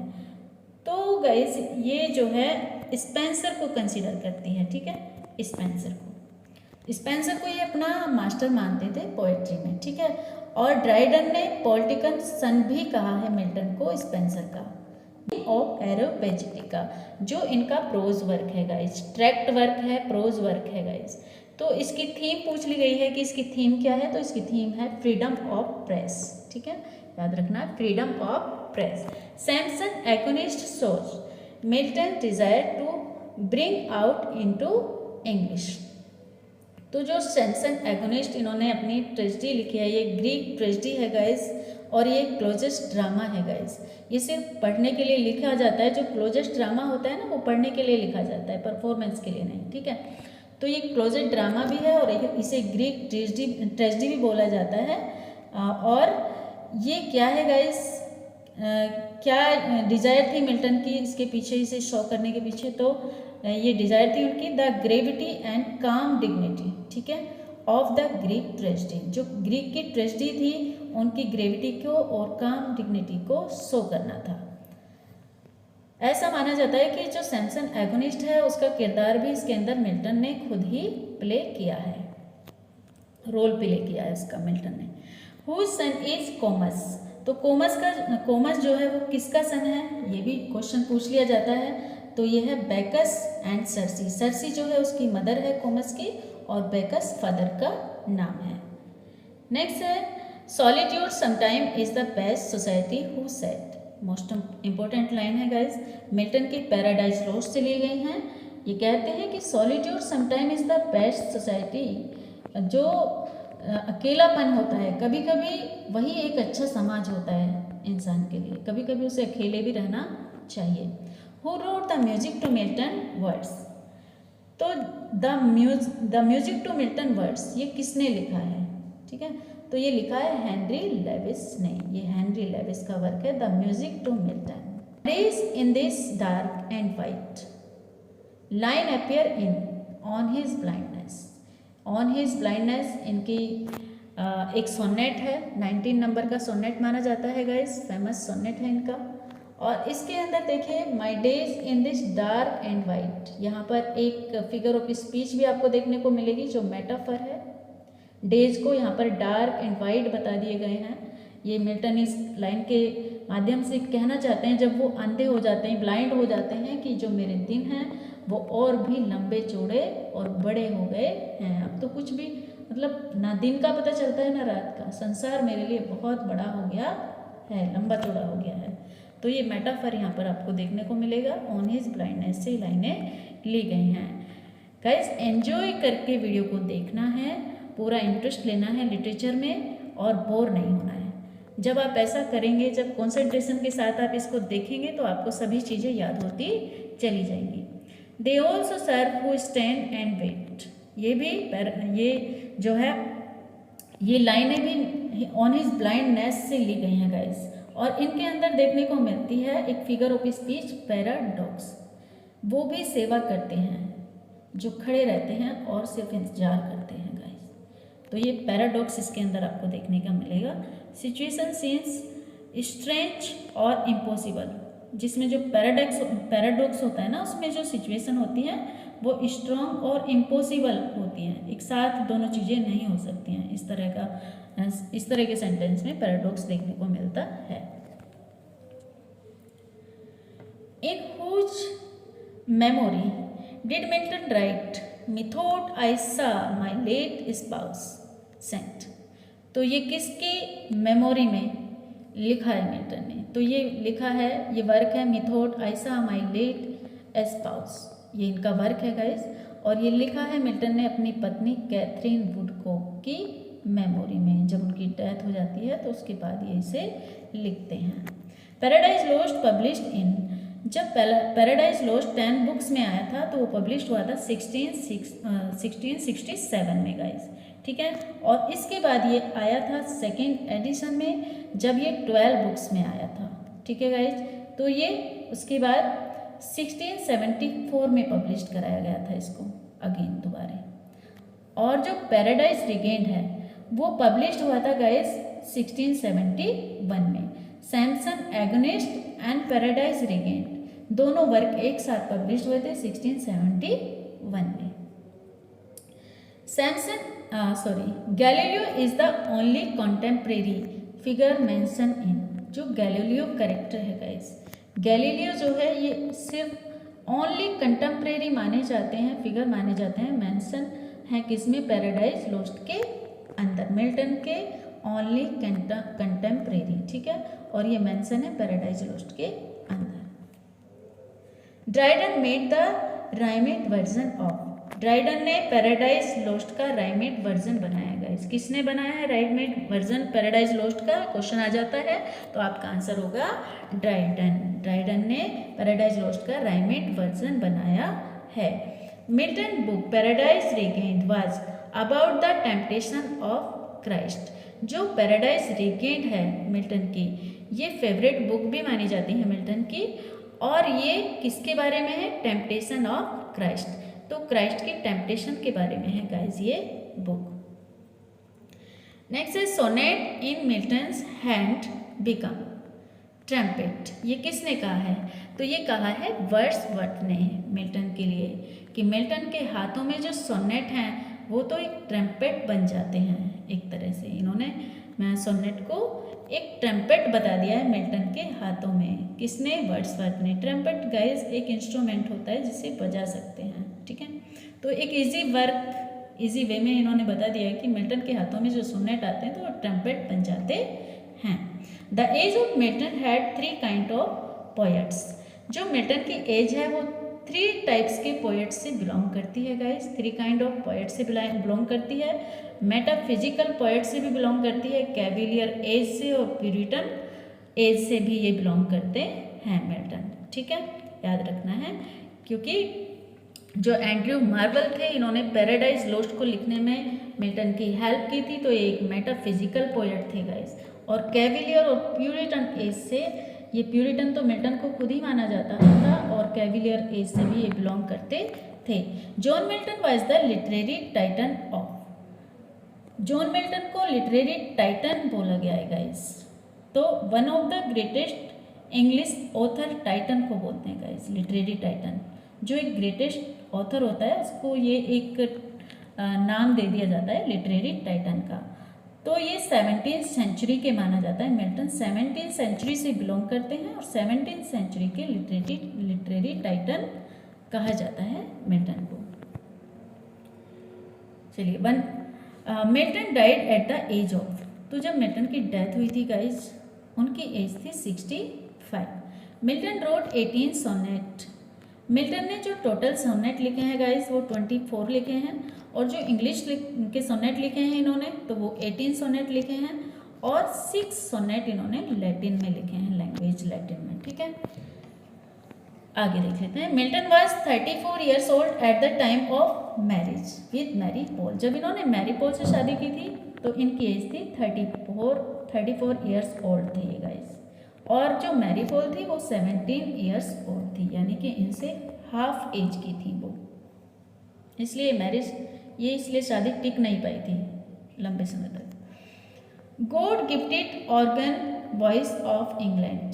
A: तो गाइस ये जो है स्पेंसर को कंसिडर करती है. ठीक है, स्पेंसर को ये अपना मास्टर मानते थे पोएट्री में. ठीक है, और ड्राइडन ने पॉलिटिकल सन भी कहा है मिल्टन को स्पेंसर का. ऑफ एरोपेजिटिका जो इनका प्रोज वर्क है गाइस, ट्रैक्ट वर्क है, प्रोज वर्क है गाइस. तो इसकी थीम पूछ ली गई है कि इसकी थीम क्या है, तो इसकी थीम है फ्रीडम ऑफ प्रेस. ठीक है, याद रखना freedom of press. Samson Agonistes सोच Milton desire to bring out into English. तो जो सैमसन एगोनिस्ट इन्होंने अपनी ट्रेजेडी लिखी है, ये ग्रीक ट्रेजेडी है गाइस और ये क्लोजेस्ट ड्रामा है गाइस. ये सिर्फ पढ़ने के लिए लिखा जाता है. जो क्लोजेस्ट ड्रामा होता है ना वो पढ़ने के लिए लिखा जाता है, परफॉर्मेंस के लिए नहीं. ठीक है, तो ये क्लोजेट ड्रामा भी है और इसे ग्रीक ट्रेजेडी भी बोला जाता है. और ये क्या है गाइस, क्या डिज़ायर थी मिल्टन की इसके पीछे, इसे शो करने के पीछे, तो ये डिज़ायर थी उनकी द ग्रेविटी एंड काम डिग्निटी. ठीक है, ऑफ द ग्रीक ट्रेजेडी. जो ग्रीक की ट्रेजेडी थी उनकी ग्रेविटी को और काम डिग्निटी को शो करना था. ऐसा माना जाता है कि जो सैमसन एगोनिस्ट है उसका किरदार भी इसके अंदर मिल्टन ने खुद ही प्ले किया है, रोल प्ले किया है इसका मिल्टन ने. Whose son is Comus. तो कोमस जो है वो किसका सन है, ये भी क्वेश्चन पूछ लिया जाता है. तो ये है बेकस एंड सर्सी. सर्सी जो है उसकी मदर है कोमस की और बेकस फादर का नाम है. नेक्स्ट है solitude sometime is the best society who said. Most important line है गाइस, मिल्टन की पैराडाइज लॉस्ट से ली गई हैं. ये कहते हैं कि solitude sometime is the best society. जो अकेलापन होता है कभी कभी वही एक अच्छा समाज होता है इंसान के लिए, कभी कभी उसे अकेले भी रहना चाहिए. Who wrote the music to Milton words. तो the music to Milton words ये किसने लिखा है. ठीक है, तो ये लिखा है हेनरी लेविस ने. ये हेनरी लेविस का वर्क है the music to Milton. Days in this dark and white line appear in on his blindness. On his blindness इनकी एक सोनेट है, 19 नंबर का सोनेट माना जाता है गाइस, फेमस सोनेट है इनका. और इसके अंदर देखिए my days in this dark and white, यहाँ पर एक फिगर ऑफ स्पीच भी आपको देखने को मिलेगी जो मेटाफर है. डेज को यहाँ पर डार्क एंड वाइट बता दिए गए हैं. ये मिल्टन इस लाइन के माध्यम से कहना चाहते हैं जब वो अंधे हो जाते हैं, ब्लाइंड हो जाते हैं, कि जो मेरे दिन हैं वो और भी लंबे चौड़े और बड़े हो गए हैं. अब तो कुछ भी मतलब ना दिन का पता चलता है ना रात का. संसार मेरे लिए बहुत बड़ा हो गया है, लंबा चौड़ा हो गया है. तो ये मेटाफर यहाँ पर आपको देखने को मिलेगा. ऑन हिज ब्लाइंडनेस से लाइनें ली गई हैं. गाइस एंजॉय करके वीडियो को देखना है, पूरा इंटरेस्ट लेना है लिटरेचर में और बोर नहीं होना है. जब आप ऐसा करेंगे, जब कंसंट्रेशन के साथ आप इसको देखेंगे तो आपको सभी चीज़ें याद होती चली जाएंगी. They also serve who stand and wait. ये भी ये जो है ये लाइनें भी ऑन हिज ब्लाइंडनेस से ली गई हैं गाइस. और इनके अंदर देखने को मिलती है एक फिगर ऑफ स्पीच पैराडॉक्स. वो भी सेवा करते हैं जो खड़े रहते हैं और सिर्फ इंतजार करते हैं गाइस. तो ये पैराडॉक्स इसके अंदर आपको देखने का मिलेगा. सिचुएशन सीन्स स्ट्रेंज और इम्पॉसिबल, जिसमें जो पैराडॉक्स होता है ना उसमें जो सिचुएशन होती है वो स्ट्रॉन्ग और इम्पॉसिबल होती हैं. एक साथ दोनों चीज़ें नहीं हो सकती हैं. इस तरह के सेंटेंस में पैराडॉक्स देखने को मिलता है. In whose memory did Milton write methought I saw my late spouse Saint. तो ये किसकी मेमोरी में लिखा है मिल्टन ने? तो ये लिखा है, ये वर्क है मिथोट I saw my late spouse, ये इनका वर्क है गाइस। और ये लिखा है मिल्टन ने अपनी पत्नी कैथरीन वुडकॉक की मेमोरी में। जब उनकी डेथ हो जाती है तो उसके बाद ये इसे लिखते हैं। पैराडाइज लॉस्ट पब्लिश्ड इन, जब पैराडाइज लॉस्ट 10 बुक्स में आया था तो वो पब्लिश हुआ था 1667 में गाइस, ठीक है। और इसके बाद ये आया था सेकेंड एडिशन में, जब ये 12 बुक्स में आया था, ठीक है गाइस। तो ये उसके बाद 1674 में पब्लिश कराया गया था इसको अगेन दोबारा। और जो पैराडाइज रिगेन्ड है वो पब्लिश हुआ था गाइस 1671 में। Samson agonist and paradise regained दोनों वर्क एक साथ पब्लिश हुए थे 1671 में। Galileo is the only contemporary figure mention in, जो गैलीलियो करेक्टर है गाइस, गैलीलियो जो है ये सिर्फ ओनली कंटेम्परेरी माने जाते हैं, फिगर माने जाते हैं, मेंशन है किसमें? पैराडाइज लॉस्ट के अंदर, मिल्टन के ओनली कंटेम्परेरी, ठीक है। और ये मेंशन है पैराडाइज लॉस्ट के अंदर। Dryden made the rhymed version of, Dryden ने पैराडाइज लॉस्ट का राइमेड वर्जन बनाया गाइस। किसने बनाया है राइमेड वर्जन पैराडाइज लॉस्ट का? क्वेश्चन आ जाता है तो आपका आंसर होगा ड्राइडन। ड्राइडन ने पैराडाइज लॉस्ट का राइमेड वर्जन बनाया है। Milton book Paradise Regained was about the temptation of Christ, जो पैराडाइज रिगेन्ड है मिल्टन की, ये फेवरेट बुक भी मानी जाती है मिल्टन की। और ये किसके बारे में है? टेम्पटेशन ऑफ क्राइस्ट, तो क्राइस्ट की टेम्पटेशन के बारे में है गाइस ये बुक। नेक्स्ट है सोनेट इन मिल्टन्स हैंड बिकम ट्रम्पेट, ये किसने कहा है? तो ये कहा है वर्ड्सवर्थ ने मिल्टन के लिए, कि मिल्टन के हाथों में जो सोनेट हैं वो तो एक ट्रम्पेट बन जाते हैं एक तरह से। इन्होंने सोनेट को एक ट्रम्पेट बता दिया है मिल्टन के हाथों में। किसने? वर्ड्सवर्थ ने। ट्रम्पेट गाइस एक इंस्ट्रूमेंट होता है जिसे बजा सकते हैं, ठीक है। तो एक इजी वे में इन्होंने बता दिया है कि मिल्टन के हाथों में जो सोनेट आते हैं तो वो ट्रम्पेट बन जाते हैं। The age of Milton had 3 kind of poets, जो मिल्टन की एज है वो 3 टाइप्स के पोएट्स से बिलोंग करती है गाइस। 3 काइंड ऑफ पोएट्स से बिलोंग करती है। मेटाफिजिकल पोएट से भी बिलोंग करती है, कैविलियर एज से और प्यूरिटन एज से भी ये बिलोंग करते हैं मिल्टन, ठीक है, याद रखना है। क्योंकि जो एंड्रयू मार्वेल थे इन्होंने पैराडाइज लॉस्ट को लिखने में मिल्टन की हेल्प की थी, तो ये एक मेटाफिजिकल पोएट थे गाइस। और कैविलियर और प्यूरिटन एज से, ये प्यूरिटन तो मिल्टन को खुद ही माना जाता था और कैविलियर एज से भी ये बिलोंग करते थे। John Milton was the literary Titan of, John Milton को लिटरेरी टाइटन बोला गया है गाइस। तो one of the greatest English author Titan को बोलते हैं गाइस, लिटरेरी टाइटन। जो एक ग्रेटेस्ट ऑथर होता है उसको ये एक नाम दे दिया जाता है लिटरेरी टाइटन का। तो ये 17th सेंचुरी के माना जाता है। मिल्टन 17th सेंचुरी से बिलोंग करते हैं और 17th सेंचुरी के लिटरेरी टाइटन कहा जाता है मिल्टन को। चलिए Milton died at the age of, तो जब मिल्टन की डेथ हुई थी गाइस उनकी एज थी 65। मिल्टन रोट 18 सोनेट, मिल्टन ने जो टोटल सोनेट लिखे हैं गाइस वो 24 लिखे हैं, और जो इंग्लिश के सोनेट लिखे हैं इन्होंने तो वो 18 सोनेट लिखे हैं, और 6 सोनेट इन्होंने लैटिन में लिखे हैं, लैंग्वेज लैटिन में, ठीक है। आगे देख लेते हैं। Milton was 34 years old at the time of marriage with Mary Powell, जब इन्होंने मैरी पॉल से शादी की थी तो इनकी एज थी 34 ईयर्स ओल्ड थे ये गाइस। और जो मैरी पॉल थी वो 17 ईयर्स ओल्ड थी, यानी कि इनसे हाफ एज की थी वो, इसलिए इसलिए शादी टिक नहीं पाई थी लंबे समय तक। God gifted organ voice of England,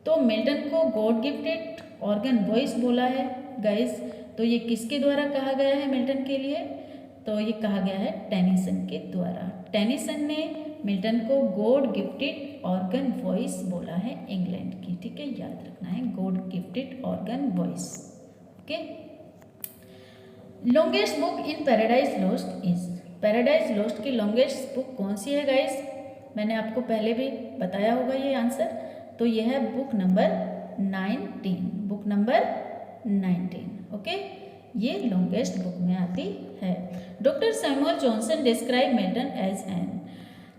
A: तो मिल्टन को गॉड गिफ्टेड ऑर्गन वॉइस बोला है गाइस। तो ये किसके द्वारा कहा गया है मिल्टन के लिए? तो ये कहा गया है टेनिसन के द्वारा। टेनिसन ने मिल्टन को गॉड गिफ्टेड ऑर्गन वॉइस बोला है इंग्लैंड की, ठीक है, याद रखना है, God gifted organ voice, okay. Longest book in Paradise Lost is, paradise lost की लॉन्गेस्ट बुक कौन सी है गाइस? मैंने आपको पहले भी बताया होगा ये आंसर। तो ये है book number 19, book number 19। Okay, ये लॉन्गेस्ट बुक में आती है। Doctor Samuel Johnson describe Milton as an,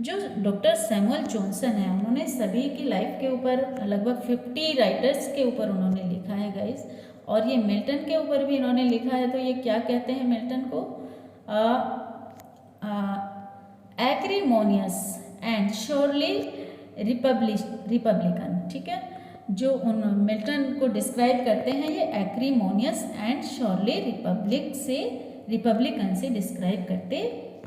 A: जो डॉक्टर सैमुअल जॉनसन है उन्होंने सभी की लाइफ के ऊपर लगभग 50 राइटर्स के ऊपर उन्होंने लिखा है गाइस, और ये मिल्टन के ऊपर भी इन्होंने लिखा है। तो ये क्या कहते हैं मिल्टन को? Acrimonious and surely Republican. ठीक है, जो उन मिल्टन को डिस्क्राइब करते हैं ये एक्रीमोनियस एंड श्योरली रिपब्लिकन से डिस्क्राइब करते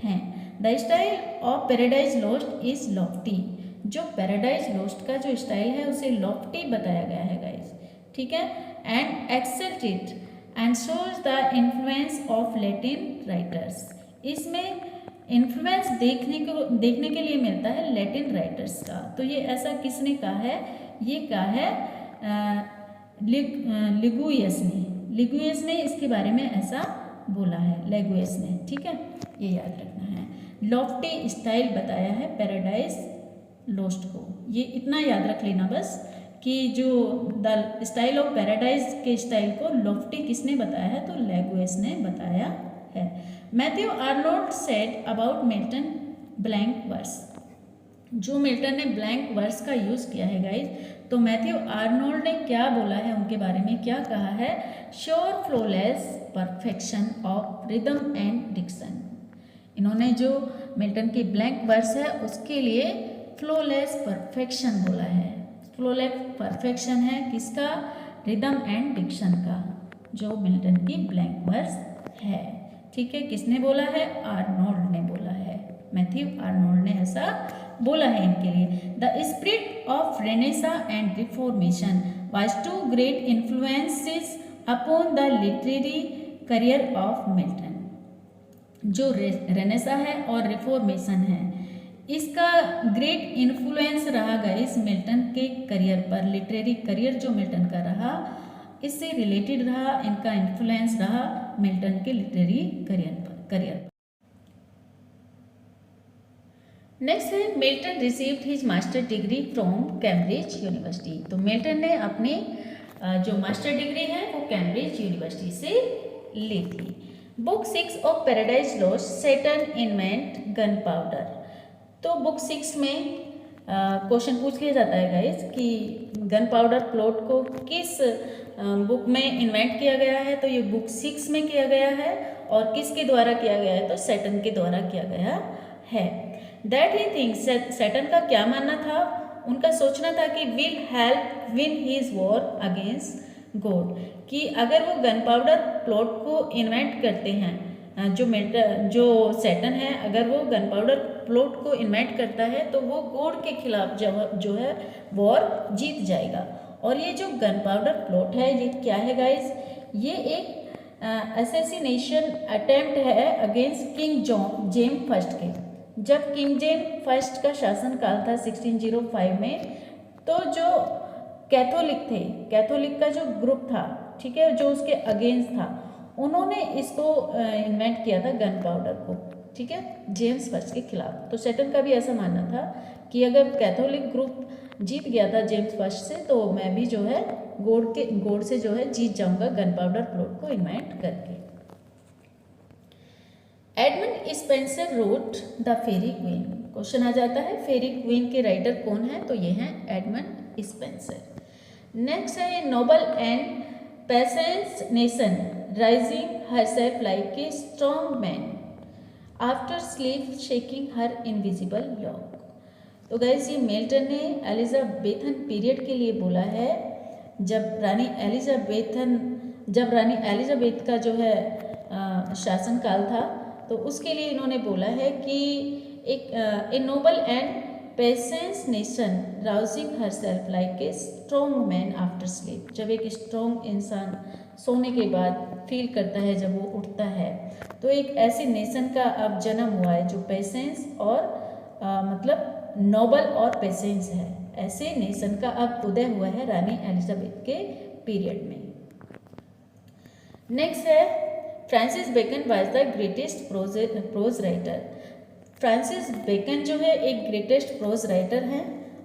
A: हैं। The style of Paradise Lost is Lofty, जो पैराडाइज लॉस्ट का जो स्टाइल है उसे लॉफ्टी बताया गया है गाइस। ठीक है, and exalted and shows the influence of Latin writers, इसमें इन्फ्लुएंस देखने के लिए मिलता है लैटिन राइटर्स का। तो ये ऐसा किसने कहा है? ये कहा है लिगुइयस ने इसके बारे में ऐसा बोला है, लेगुइयस ने। ठीक है, ये याद रखना है। लॉफ्टी स्टाइल बताया है पैराडाइज लॉस्ट को, ये इतना याद रख लेना बस कि जो द स्टाइल ऑफ पैराडाइज के स्टाइल को लॉफ्टी किसने बताया है? तो लेगुइयस ने बताया है। Matthew Arnold said about Milton blank verse, जो मिल्टन ने ब्लैंक वर्स का यूज़ किया है गाइज, तो मैथ्यू आर्नोल्ड ने क्या बोला है उनके बारे में? क्या कहा है? Sure flawless perfection of rhythm and diction. इन्होंने जो मिल्टन की ब्लैंक वर्स है उसके लिए फ्लोलेस परफेक्शन बोला है। फ्लोलेस परफेक्शन है किसका? रिदम एंड डिक्शन का, जो मिल्टन की ब्लैंक वर्स है। ठीक है, किसने बोला है? आर्नोल्ड ने बोला है, मैथ्यू आर्नोल्ड ने ऐसा बोला है इनके लिए। The spirit of Renaissance and Reformation was two great influences upon the literary career of Milton. जो रेनेसा है और रिफॉर्मेशन है इसका ग्रेट इन्फ्लुएंस रहा गाइस मिल्टन के करियर पर। लिटरेरी करियर जो मिल्टन का रहा, इससे रिलेटेड रहा, इनका इन्फ्लुएंस रहा मिल्टन के लिटरेरी करियर पर। नेक्स्ट है Milton received his master degree from Cambridge university. तो मिल्टन ने अपनी जो मास्टर डिग्री है वो कैम्ब्रिज यूनिवर्सिटी से ली थी। Book 6 of Paradise lost Saturn invent gun powder. तो बुक 6 में क्वेश्चन पूछ लिया जाता है गाइस कि गन पाउडर प्लॉट को किस बुक में इन्वेंट किया गया है? तो ये बुक 6 में किया गया है, और किसके द्वारा किया गया है? तो सैटर्न के द्वारा किया गया है। दैट ही थिंक्स, सैटर्न का क्या मानना था? उनका सोचना था कि will help win his war against God, कि अगर वो गन पाउडर प्लॉट को इन्वेंट करते हैं, जो सैटर्न है अगर वो गन पाउडर प्लॉट को इन्वेंट करता है तो वो गॉड के खिलाफ जो है वॉर जीत जाएगा। और ये जो गन पाउडर प्लॉट है ये क्या है गाइस? ये एक असैसिनेशन अटेम्प्ट है अगेंस्ट किंग जेम्स फर्स्ट के। जब किंग जेम्स फर्स्ट का शासनकाल था 1605 में, तो जो कैथोलिक थे, कैथोलिक का जो ग्रुप था, ठीक है, जो उसके अगेंस्ट था, उन्होंने इसको इन्वेंट किया था गन पाउडर को, ठीक है, जेम्स फर्स्ट के खिलाफ। तो सैटर्न का भी ऐसा मानना था कि अगर कैथोलिक ग्रुप जीत गया था जेम्स फर्स्ट से, तो मैं भी जो है गॉड से जो है जीत जाऊंगा गन पाउडर प्लॉट को इन्वेंट करके। Edmund Spenser wrote the Faerie Queene. Question आ जाता है फेरी क्वीन के राइटर कौन है? तो ये हैं एडमंड स्पेंसर। नेक्स्ट है noble and patience nation rising herself like a strong man after sleep shaking her invisible lock. तो गाइस ये मिल्टन ने एलिजाबेथन पीरियड के लिए बोला है, जब रानी एलिजाबेथ का जो है शासनकाल था, तो उसके लिए इन्होंने बोला है कि a noble and patience nation rousing herself like a strong man after sleep. जब एक स्ट्रॉन्ग इंसान सोने के बाद फील करता है, जब वो उठता है, तो एक ऐसे नेशन का अब जन्म हुआ है जो पेशेंस और मतलब नोबल और पेशेंस है, ऐसे नेशन का अब उदय हुआ है रानी एलिजाबेथ के पीरियड में। नेक्स्ट है Francis Bacon was the greatest prose writer. Francis Bacon जो है एक ग्रेटेस्ट प्रोज राइटर हैं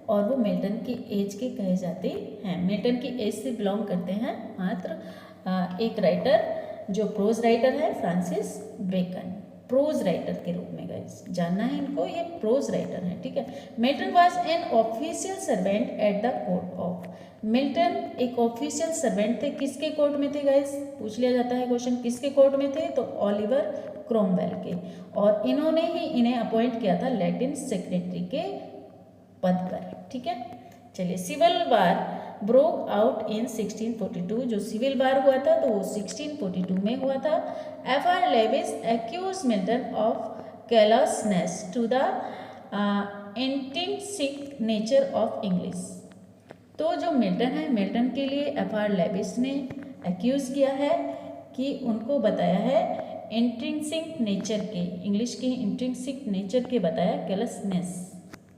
A: और वो मिल्टन की एज के कहे जाते हैं। मिल्टन की एज से बिलोंग करते हैं मात्र एक राइटर जो प्रोज राइटर है, फ्रांसिस बेकन, प्रोज राइटर के रूप में गाइस जानना है इनको, ये प्रोज राइटर हैं, ठीक है। Milton was an official servant at the court of. Milton एक ऑफिशियल सर्वेंट थे, किसके कोर्ट में थे गाइस, पूछ लिया जाता है क्वेश्चन, किसके कोर्ट में थे, तो ओलिवर क्रोमवेल के, और इन्होंने ही इन्हें अपॉइंट किया था लैटिन सेक्रेटरी के पद पर, ठीक है। चलिए, civil war broke out in 1642, जो सिविल वार हुआ था तो वो 1642 में हुआ था। F.R. Lewis accused Milton of callousness to the intrinsic nature of English। तो जो मिल्टन है, मिल्टन के लिए F.R. लेविस ने एक्यूज़ किया है कि उनको बताया है इंट्रिंसिक नेचर के, इंग्लिश के इंट्रिंसिक नेचर के बताया, कैलसनेस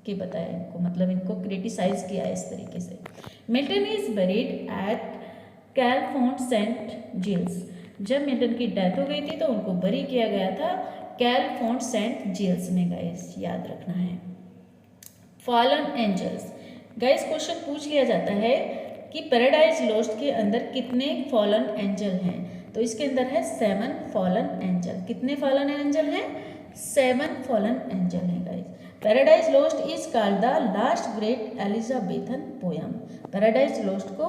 A: के बताया इनको, मतलब इनको क्रिटिसाइज किया है इस तरीके से। मिल्टन इज बरीड एट कैलफोर्ट सेंट जिल्स। जब मिल्टन की डेथ हो गई थी तो उनको बरी किया गया था कैलफोर्ट सेंट जिल्स में, गाइस याद रखना है। फॉलन एंजल्स, गाइस क्वेश्चन पूछ लिया जाता है कि पैराडाइज लॉस्ट के अंदर कितने फॉलन एंजल हैं, तो इसके अंदर है 7 फॉलन एंजल। कितने फॉलन एंजल हैं, 7 फॉलन एंजल हैं guys. Paradise Lost is called the last great Elizabethan poem. Paradise Lost को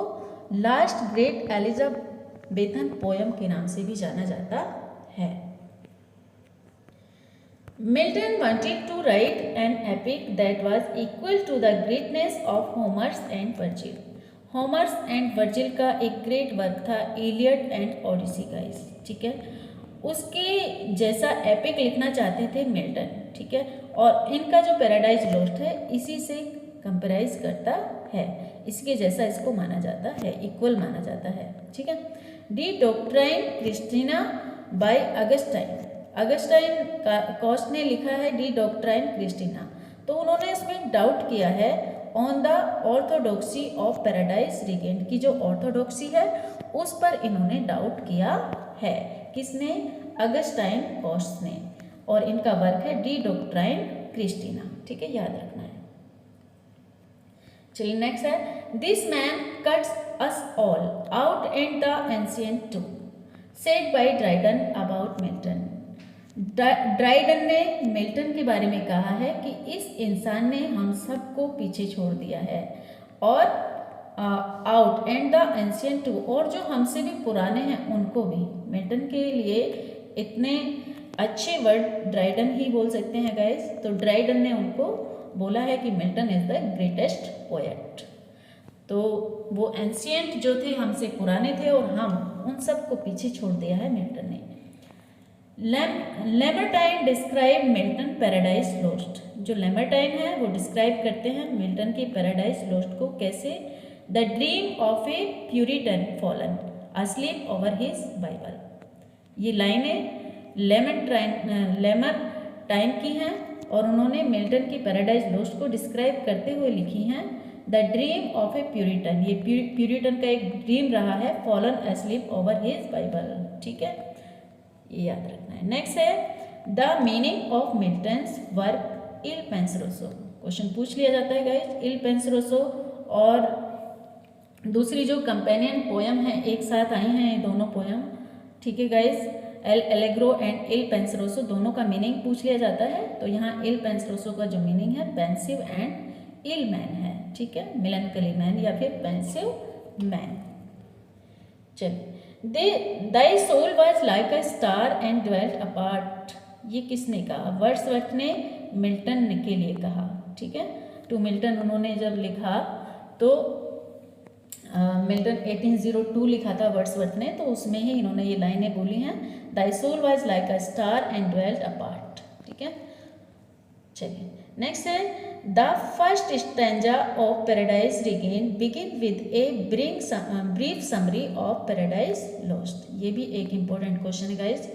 A: लास्ट ग्रेट एलिजाबेथन पोयम के नाम से भी जाना जाता है। Milton wanted to write an epic that was equal to the greatness of Homer's and Virgil। होमर्स and Virgil का एक ग्रेट वर्क था इलियड एंड ओडिसी गाइस, ठीक है, उसके जैसा एपिक लिखना चाहते थे मिल्टन, ठीक है, और इनका जो पैराडाइज लॉस्ट है इसी से कंपेराइज करता है, इसके जैसा इसको माना जाता है, इक्वल माना जाता है, ठीक है। De doctrine Christiana by Augustine. Augustine कॉस्ट ने लिखा है डी डॉक्ट्राइन क्रिस्टीना, तो उन्होंने इसमें डाउट किया है on the orthodoxy of paradise regained की, जो ऑर्थोडॉक्सी है उस पर इन्होंने डाउट किया है। किसने, अगस्टाइन कॉस्ट ने, और इनका वर्क है डी डॉक्ट्राइन क्रिस्टीना, ठीक है, याद रखना है। चलिए नेक्स्ट है, this man cuts us all out and the ancient too, said by Dryden about Milton. Dryden ने मिल्टन के बारे में कहा है कि इस इंसान ने हम सबको पीछे छोड़ दिया है, और out and the ancient too, और जो हमसे भी पुराने हैं उनको भी। मिल्टन के लिए इतने अच्छे वर्ड ड्राइडन ही बोल सकते हैं गाइस, तो ड्राइडन ने उनको बोला है कि Milton is the greatest poet. तो वो एंशिएंट जो थे हमसे पुराने थे और हम उन सबको पीछे छोड़ दिया है मिल्टन ने। लेमर्टाइन डिस्क्राइब मिल्टन पैराडाइज लॉस्ट। जो लेमर्टाइन है वो डिस्क्राइब करते हैं मिल्टन की पैराडाइज लॉस्ट को कैसे, the dream of a Puritan fallen asleep over his Bible. ये लाइनें लेमर्टाइन की हैं और उन्होंने मिल्टन की पैराडाइज लॉस्ट को डिस्क्राइब करते हुए लिखी हैं the dream of a Puritan. ये प्यूरिटन का एक ड्रीम रहा है, fallen asleep over his Bible, ठीक है, ये याद रखना है। नेक्स्ट है the meaning of Milton's work Il Penseroso. Question पूछ लिया जाता है गाइस, इल पेंसरोसो और दूसरी जो कंपेनियन पोयम है एक साथ आई हैं ये दोनों पोयम, ठीक है guys, L'Allegro and Il पेंसरोसो, दोनों का मीनिंग पूछ लिया जाता है। तो यहाँ इल पेंसरोसो का जो मीनिंग है पेंसिव एंड इल मैन है, ठीक है, मिलनकली मैन या फिर पेंसिव मैन। चलिए, Thy soul was like a star and dwelt apart। ये किसने कहा, वर्ड्सवर्थ ने मिल्टन के लिए कहा, ठीक है, टू मिल्टन उन्होंने जब लिखा तो मिल्टन 1802 लिखा था वर्ड्सवर्थ ने, तो उसमें ही इन्होंने ये लाइनें बोली हैं, Thy soul was like a star and dwelt apart, ठीक है। चलिए नेक्स्ट है the first stanza of paradise regain begin with a brief summary of Paradise lost. ये भी एक इम्पोर्टेंट क्वेश्चन है गाइस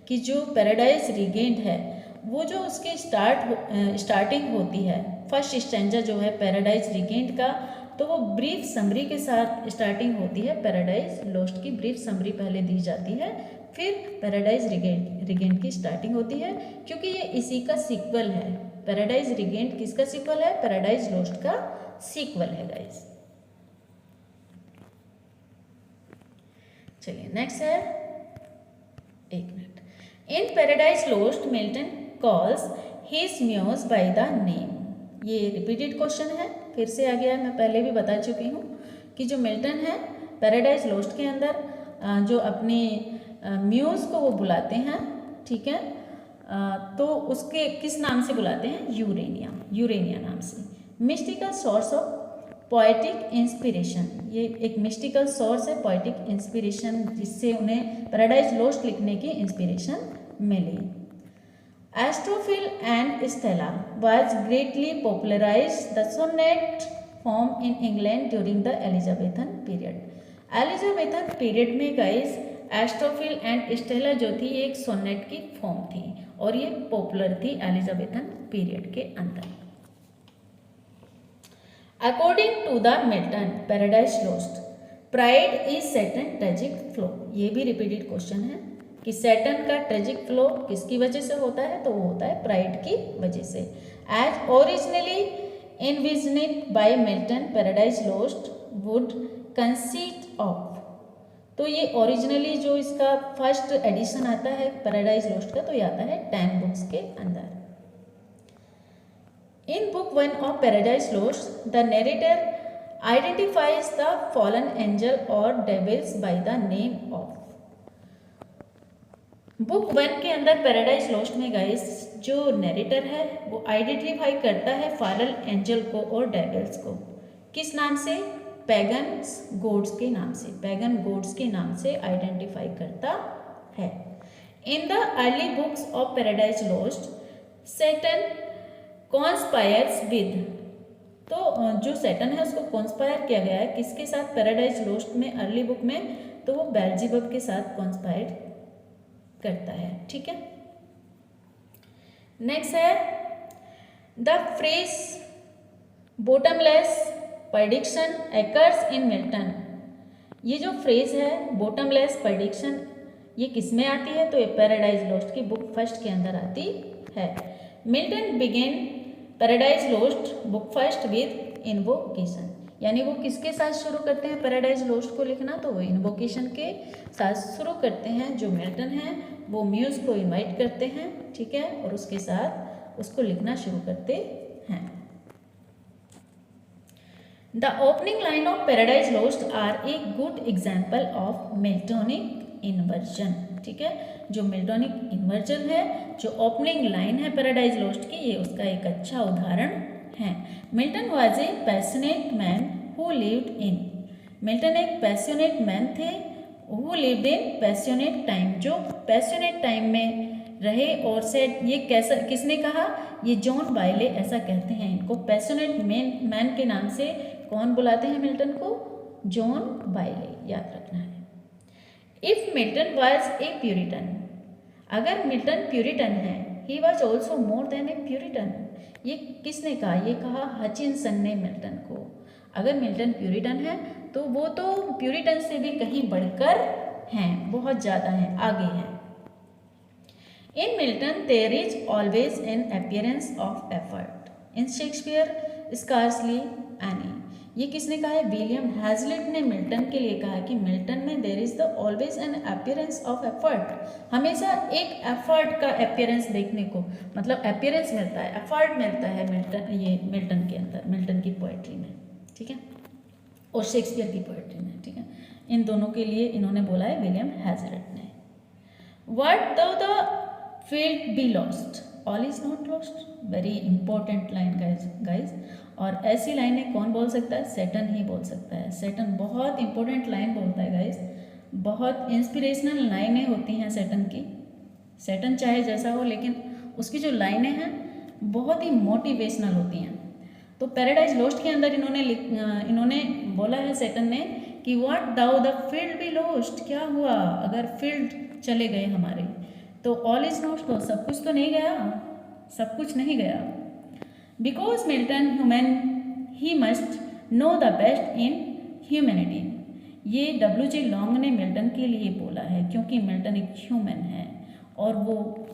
A: कि जो पैराडाइज रिगेन्ड है वो जो उसकी स्टार्टिंग होती है, फर्स्ट स्टैंजा जो है पैराडाइज रिगेन्ड का, तो वो ब्रीफ समरी के साथ स्टार्टिंग होती है। पैराडाइज लॉस्ट की ब्रीफ समरी पहले दी जाती है, फिर पैराडाइज रिगेंट की स्टार्टिंग होती है, क्योंकि ये इसी का सीक्वल है। पैराडाइज रिगेंट किसका सीक्वल है? पैराडाइज लोस्ट का सीक्वल है गाइस। चलिए नेक्स्ट है, एक minute. In Paradise Lost Milton calls his muse by the name. ये रिपीटेड क्वेश्चन है, फिर से आ गया है, मैं पहले भी बता चुकी हूँ कि जो मिल्टन है पैराडाइज लोस्ट के अंदर जो अपनी म्यूज को वो बुलाते हैं, ठीक है, तो उसके किस नाम से बुलाते हैं? यूरेनिया नाम से। Mystical source of poetic inspiration, ये एक मिस्टिकल सोर्स है पोएटिक इंस्पिरेशन, जिससे उन्हें पैराडाइज लोस्ट लिखने की इंस्पिरेशन मिली। Astrophel and Stella was greatly popularized the sonnet form in England during the Elizabethan period. Elizabethan period में गाइस एस्ट्रोफिल एंड स्टेला जो थी एक सोनेट की फॉर्म थी और ये पॉपुलर थी एलिजाबेथन पीरियड के अंदर। According to the Milton Paradise Lost, pride is Satan tragic flaw. ये भी रिपीटेड क्वेश्चन है कि सैटर्न का ट्रेजिक फ्लो किसकी वजह से होता है? तो वो होता है प्राइड की वजह से। As originally envisioned by Milton Paradise Lost would consist of, तो ये ओरिजिनली जो इसका फर्स्ट एडिशन आता है पैराडाइज लोस्ट का, तो ये आता है 10 बुक्स के अंदर। In book 1 of Paradise Lost the narrator identifies the fallen angel और devils by the name of. Book 1 के अंदर पैराडाइज लोस्ट में गाइस जो नरेटर है वो आइडेंटिफाई करता है फॉलन एंजल को और डेविल्स को, किस नाम से? पैगन गॉड्स के नाम से, पैगन गॉड्स के नाम से आइडेंटिफाई करता है। In the early books of Paradise lost Saturn conspires with, तो जो सैटर्न है उसको कॉन्स्पायर किया गया है किसके साथ? पैराडाइज लोस्ट में अर्ली बुक में, तो वो बेल्जेबब के साथ कॉन्स्पायर करता है, ठीक है। नेक्स्ट है the phrase bottomless prediction acres in Milton. ये जो फ्रेज है बॉटमलेस प्रेडिक्शन, ये किस में आती है? तो ये पैराडाइज लोस्ट की बुक 1 के अंदर आती है। Milton began Paradise Lost book 1 with invocation, यानी वो किसके साथ शुरू करते हैं पैराडाइज लोस्ट को लिखना? तो वो इन्वोकेशन के साथ शुरू करते हैं। जो मिल्टन है वो म्यूज को इनवाइट करते हैं, ठीक है, और उसके साथ उसको लिखना शुरू करते हैं। The opening line of Paradise Lost are a good example of Miltonic inversion, ठीक है। जो मिल्टोनिक इन्वर्जन है, जो ओपनिंग लाइन है पैराडाइज लोस्ट की, ये उसका एक अच्छा उदाहरण है। Milton was a passionate man who lived in, Milton एक पैशनेट मैन थे who lived in passionate time, जो पैशनेट टाइम में रहे। और सेड, ये कैसा किसने कहा? ये जॉन बाइले ऐसा कहते हैं इनको। पैशनेट मैन के नाम से कौन बुलाते हैं मिल्टन को? जॉन बाइले, याद रखना है। If Milton was A Puritan, अगर मिल्टन प्यूरिटन है, he was also more than A Puritan. ये किसने कहा? ये कहा हचिनसन ने मिल्टन को। अगर मिल्टन प्यूरिटन है तो वो तो प्यूरिटन से भी कहीं बढ़कर हैं, बहुत ज़्यादा हैं, आगे हैं। In Milton there is always an appearance of effort, in Shakespeare scarcely any. ये किसने कहा है? विलियम हैजलिट ने मिल्टन के लिए कहा कि मिल्टन में there is the always an appearance of effort, हमेशा एक एफर्ट का अपीयरेंस देखने को, मतलब अपीयरेंस मिलता है, एफर्ट मिलता है मिल्टन के अंदर, मिल्टन की पोएट्री में, ठीक है, और शेक्सपियर की पोएट्री में, ठीक है। इन दोनों के लिए इन्होंने बोला है विलियम हैजलिट ने। व्हाट दो the field be lost all is not lost, very important line guys. और ऐसी लाइनें कौन बोल सकता है? सैटर्न ही बोल सकता है। सैटर्न बहुत इंपॉर्टेंट लाइन बोलता है गाइज, बहुत इंस्पिरेशनल लाइनें होती हैं सैटर्न की। सैटर्न चाहे जैसा हो, लेकिन उसकी जो लाइनें हैं बहुत ही मोटिवेशनल होती हैं। तो पैराडाइज लॉस्ट के अंदर इन्होंने बोला है सैटर्न ने कि what though the field be lost, क्या हुआ अगर फील्ड चले गए हमारे, तो ऑल इज नॉट लॉस्ट, सब कुछ तो नहीं गया, सब कुछ नहीं गया। Because Milton human he must know the best in humanity, ये W.J. लॉन्ग ने मिल्टन के लिए बोला है, क्योंकि मिल्टन एक ह्यूमन है और वो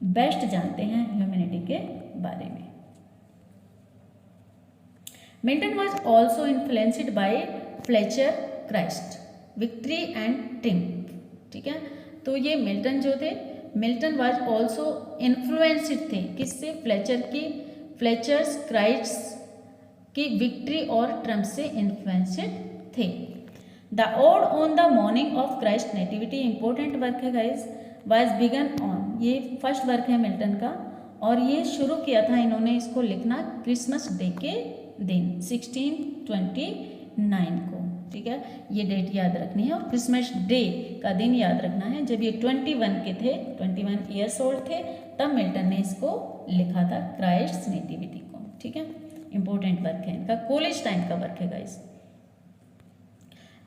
A: बेस्ट जानते हैं ह्यूमैनिटी के बारे में। Milton was also influenced by Fletcher, Christ, victory and triumph. ठीक है, तो ये मिल्टन जो थे, मिल्टन वाज ऑल्सो इन्फ्लुएंस्ड थे किससे? फ्लेचर्स, क्राइस्ट की विक्ट्री और ट्रम्प से इन्फ्लुएंस्ड थे। The odd on the morning of Christ nativity, important work है गाइस, वाज बिगन ऑन, ये फर्स्ट वर्क है मिल्टन का, और ये शुरू किया था इन्होंने इसको लिखना क्रिसमस डे के दिन 1629 को। ठीक है, ये डेट याद रखनी है, और क्रिसमस डे का दिन याद रखना है। जब ये 21 के थे, 21 ईयर्स ओल्ड थे, तब मिल्टन ने इसको लिखा था क्राइस्ट नेटिविटी को। ठीक है, इंपॉर्टेंट वर्क है इनका, कॉलेज टाइम का वर्क है guys.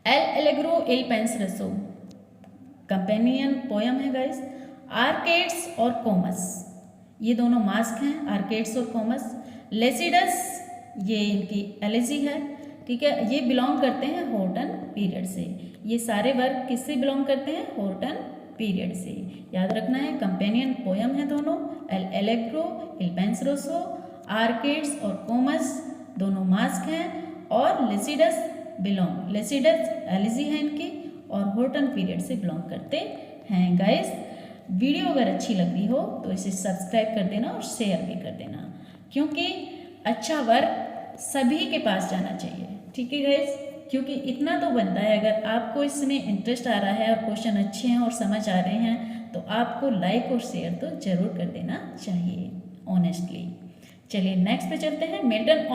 A: L'Allegro Il Penseroso, companion poem है गाइस। आर्केड्स और कोमस, ये दोनों मास्क हैं, आर्केड्स और कोमस। लेसिडस, ये इनकी एलेजी है। ठीक है, ये बिलोंग करते हैं हॉर्टन पीरियड से। ये सारे वर्क किससे बिलोंग करते हैं? हॉर्टन पीरियड से, याद रखना है। कंपेनियन पोयम है दोनों, एल एलेग्रो एल पेंसरसो, आर्केड्स और कोमस दोनों मास्क हैं, और लेसिडस एलेजी है इनकी, और हॉर्टन पीरियड से बिलोंग करते हैं गाइस। वीडियो अगर अच्छी लग रही हो तो इसे सब्सक्राइब कर देना और शेयर भी कर देना, क्योंकि अच्छा वर्क सभी के पास जाना चाहिए। ठीक है गाइस, क्योंकि इतना तो बनता है, अगर आपको इसमें इंटरेस्ट आ रहा है और क्वेश्चन अच्छे हैं और समझ आ रहे हैं, तो आपको लाइक और शेयर तो जरूर कर देना चाहिए ऑनेस्टली। चलिए नेक्स्ट पे चलते हैं। Milton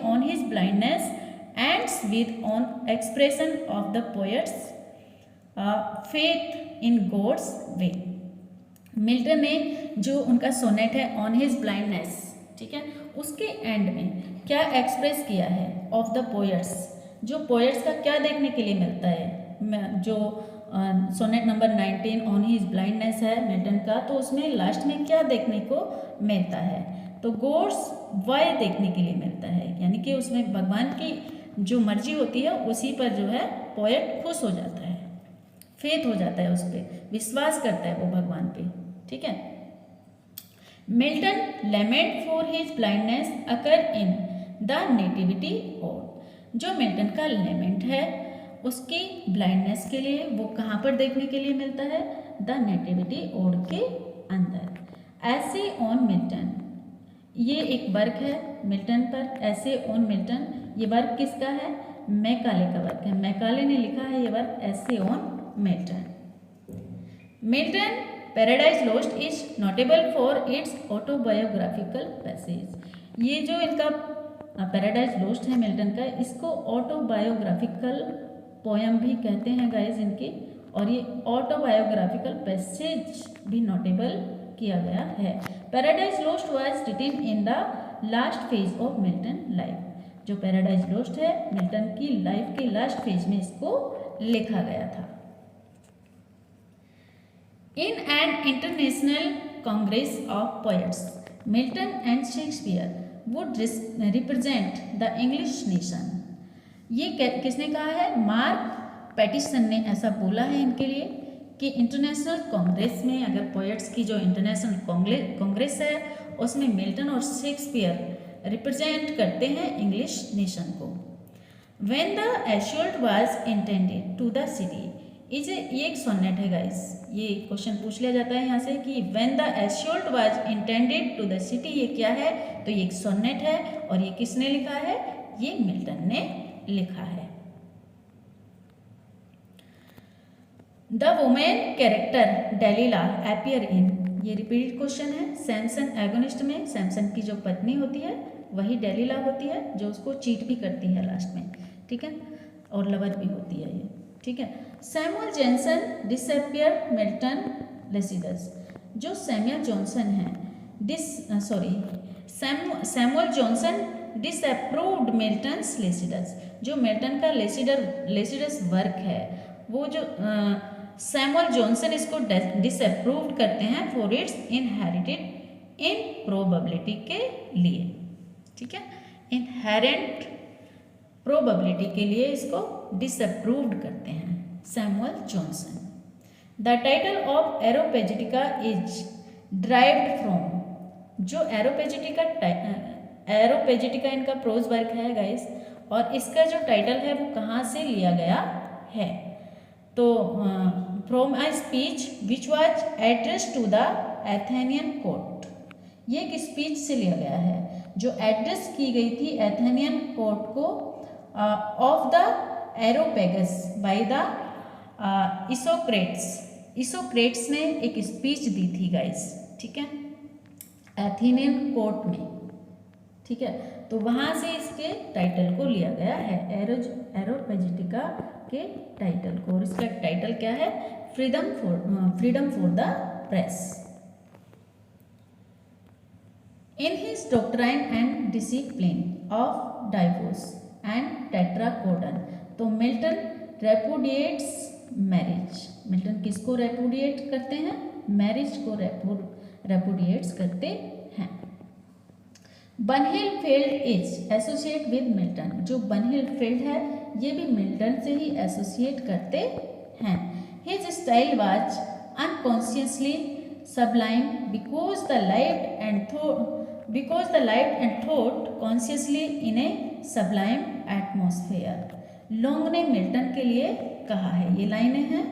A: on his blindness ends with on expression of the poet's faith in God's way. Milton ने जो उनका सोनेट है ऑन हिज ब्लाइंडनेस, ठीक है, उसके एंड में क्या एक्सप्रेस किया है? ऑफ द पोएट्स, जो पोएट्स का क्या देखने के लिए मिलता है? जो sonnet number 19 on his blindness है मिल्टन का, तो उसमें लास्ट में क्या देखने को मिलता है? तो गॉड्स वाई देखने के लिए मिलता है, यानी कि उसमें भगवान की जो मर्जी होती है उसी पर जो है पोएट खुश हो जाता है, फेथ हो जाता है, उस पर विश्वास करता है वो भगवान पे। ठीक है, Milton lament for his blindness occur in the nativity ode. जो मिल्टन का लेमेंट है उसकी ब्लाइंडनेस के लिए वो कहाँ पर देखने के लिए मिलता है? द नेटिविटी ओड के अंदर। ऐसे ऑन मिल्टन, ये एक वर्क है मिल्टन पर, ऐसे ऑन मिल्टन। ये वर्क किसका है? मैकाले का वर्क है, मैकाले ने लिखा है ये वर्क, ऐसे on Milton. Milton paradise Lost is notable for its autobiographical passage. ये जो इनका पैराडाइज लॉस्ट है मिल्टन का, इसको ऑटोबायोग्राफिकल पोयम भी कहते हैं गाइज इनकी, और ये ऑटोबायोग्राफिकल पैसेज भी नोटेबल किया गया है। Paradise Lost was written in the last phase of Milton life. जो पैराडाइज लॉस्ट है मिल्टन की लाइफ के लास्ट फेज में इसको लिखा गया था। In an international congress of poets, Milton and Shakespeare would represent the English nation. ये किसने कहा है? मार्क पैटिसन ने ऐसा बोला है इनके लिए कि इंटरनेशनल कांग्रेस में, अगर पोएट्स की जो इंटरनेशनल कांग्रेस है उसमें मिल्टन और शेक्सपियर रिप्रेजेंट करते हैं इंग्लिश नेशन को। When the assault was intended to the city, ये एक सोनेट है गाइस, ये क्वेश्चन पूछ लिया जाता है यहाँ से कि when the assault was intended to the city, ये क्या है? तो ये एक सोनेट है, और ये किसने लिखा है? ये मिल्टन ने लिखा है। The women character Delilah appear in, ये रिपीटेड क्वेश्चन है। सैमसन एगोनिस्ट में सैमसन की जो पत्नी होती है वही डेलिला होती है, जो उसको चीट भी करती है लास्ट में। ठीक है, और लवर भी होती है ये। ठीक है, सैमुअल जॉनसन डिसअपियर मिल्टन लेसिडस। जो सैमुअल जॉनसन है सैमुअल जॉनसन डिसअप्रूव्ड मिल्टन्स लेसिडस। जो मिल्टन का लेसिडस वर्क है वो जो सैमुअल जॉनसन इसको डिसअप्रूव्ड करते हैं फॉर इट्स इनहेरिटेड इम्प्रोबेबिलिटी के लिए। ठीक है, इनहेरेंट प्रोबेबिलिटी के लिए इसको डिसअप्रूव्ड करते हैं, Samuel Johnson. The title of Areopagitica is derived from, जो एरोपेजिटिका इनका प्रोज वर्क है गाइस, और इसका जो टाइटल है वो कहाँ से लिया गया है, तो from a speech which was address to the Athenian court. ये एक स्पीच से लिया गया है जो एड्रेस की गई थी एथेनियन कोर्ट को, ऑफ द एरोपेगस बाय द इसोक्रेट्स ने एक स्पीच दी थी गाइस, ठीक है, एथेनियन कोर्ट में, ठीक है। तो वहाँ से इसके टाइटल को लिया गया है, एरोपेजिटिका के टाइटल को, और इसका टाइटल क्या है, freedom for the press. In his doctrine and discipline of divorce and tetracodon, तो मिल्टन रेपुडिएट्स मैरिज, मिल्टन किसको रेपुडिएट करते हैं, मैरिज को रेपुडिएट्स करते हैं। बनहिलफील्ड इज एसोसिएट विद मिल्टन, जो बनहिलफील्ड है ये भी मिल्टन से ही एसोसिएट करते हैं। His style was unconsciously sublime because the light and thought consciously in a sublime atmosphere। Long ने मिल्टन के लिए कहा है, ये लाइनें हैं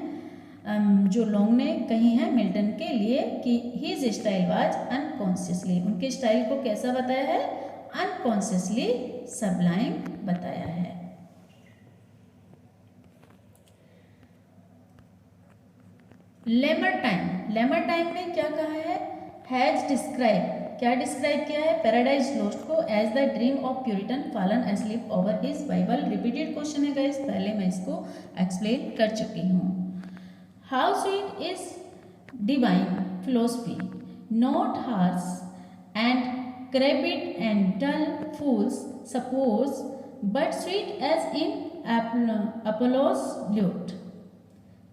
A: जो लॉन्ग ने कही हैं मिल्टन के लिए कि हिज स्टाइल वाज अनकॉन्शियसली, उनके स्टाइल को कैसा बताया है, अनकॉन्शियसली सबलाइम बताया है। लेमरटाइम में क्या कहा है, हैज डिस्क्राइब, क्या डिस्क्राइब किया है, पैराडाइज लॉस्ट को as the dream of Puritan fallen asleep over his Bible. Repeated question है गाइस, पहले मैं इसको एक्सप्लेन कर चुकी हूँ। How sweet is divine philosophy, not harsh and crabbed and dull fools suppose, but sweet as in Apollo's lute.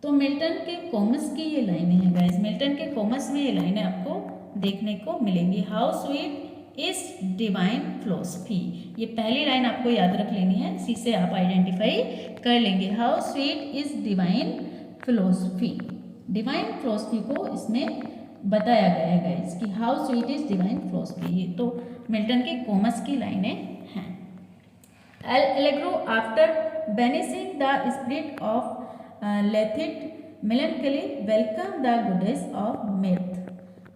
A: तो Milton के Comus की ये लाइनें हैं गाइस, मिल्टन के कॉमस में ये लाइनें आपको देखने को मिलेंगी। How sweet is divine philosophy, ये पहली लाइन आपको याद रख लेनी है, इसी से आप आइडेंटिफाई कर लेंगे। How sweet is divine philosophy, divine philosophy को इसमें बताया गया है गाइस कि how sweet is divine philosophy, ये तो मिल्टन के कॉमस की लाइनें हैं। Allegro after banishing the spirit of loathed melancholy welcome the goddess of mirth।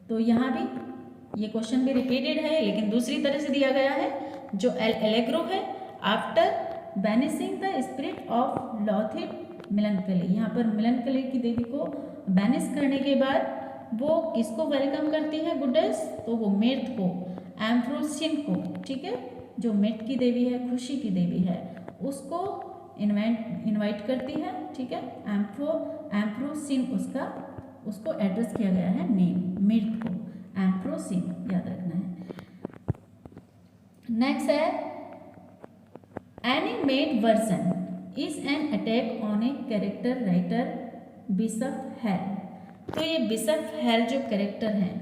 A: तो यहाँ भी ये क्वेश्चन भी रिपीटेड है लेकिन दूसरी तरह से दिया गया है। जो एलेग्रो है after banishing the spirit of loathed melancholy, यहाँ पर melancholy की देवी को बैनिश करने के बाद वो किसको वेलकम करती है गुडेस, तो वो मिर्थ को, एम्फ्रोसिन को, ठीक है, जो मिर्थ की देवी है, खुशी की देवी है, उसको इनवाइट करती है, ठीक है। एम्फ्रोसिन उसको एड्रेस किया गया है नेम, मिर्थ को, एम्फ्रोसिन याद रखना है। नेक्स्ट है animate version is an attack on a character writer bishop hello. तो ये बिशप हेल जो कैरेक्टर हैं,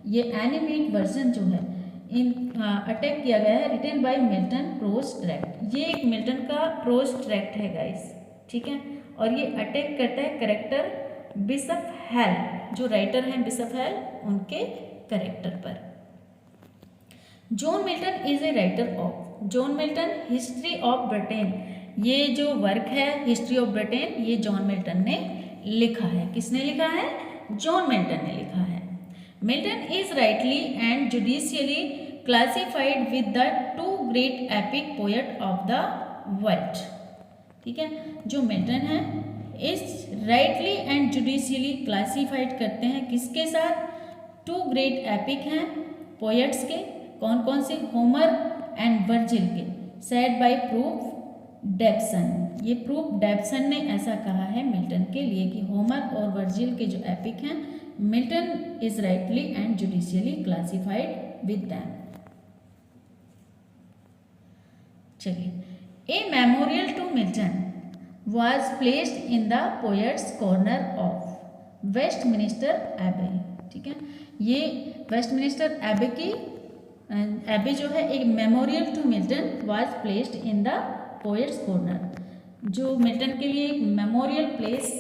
A: ये एनिमेट वर्जन जो है अटैक किया गया है, written by Milton prose tract. ये एक मिल्टन का प्रोज ट्रैक्ट है गाइस, ठीक है, और ये अटैक करता है कैरेक्टर बिशप हेल, जो राइटर हैं बिशप हेल, उनके कैरेक्टर पर। John Milton is a writer of, John Milton history of Britain, ये जो वर्क है हिस्ट्री ऑफ ब्रिटेन, ये जॉन मिल्टन ने लिखा है। किसने लिखा है, जॉन मिल्टन ने लिखा है। Milton is rightly and judicially classified with the two great epic poet of the world, ठीक है। जो मिल्टन है इस राइटली एंड जुडिशियली क्लासिफाइड करते हैं किसके साथ, टू ग्रेट एपिक हैं पोएट्स के, कौन कौन से, होमर एंड वर्जिल के, सेड बाय प्रूफ डेब्सन। ये प्रूफ डेब्सन ने ऐसा कहा है मिल्टन के लिए कि होमर और वर्जिल के जो एपिक हैं, Milton is rightly and judicially classified with them. चलिए, a memorial to Milton was placed in the poets corner of Westminster Abbey, ठीक है। ये वेस्टमिनिस्टर एबे की एबे जो है, एक memorial to Milton was placed in the Poets' Corner, जो मिल्टन के लिए एक मेमोरियल प्लेस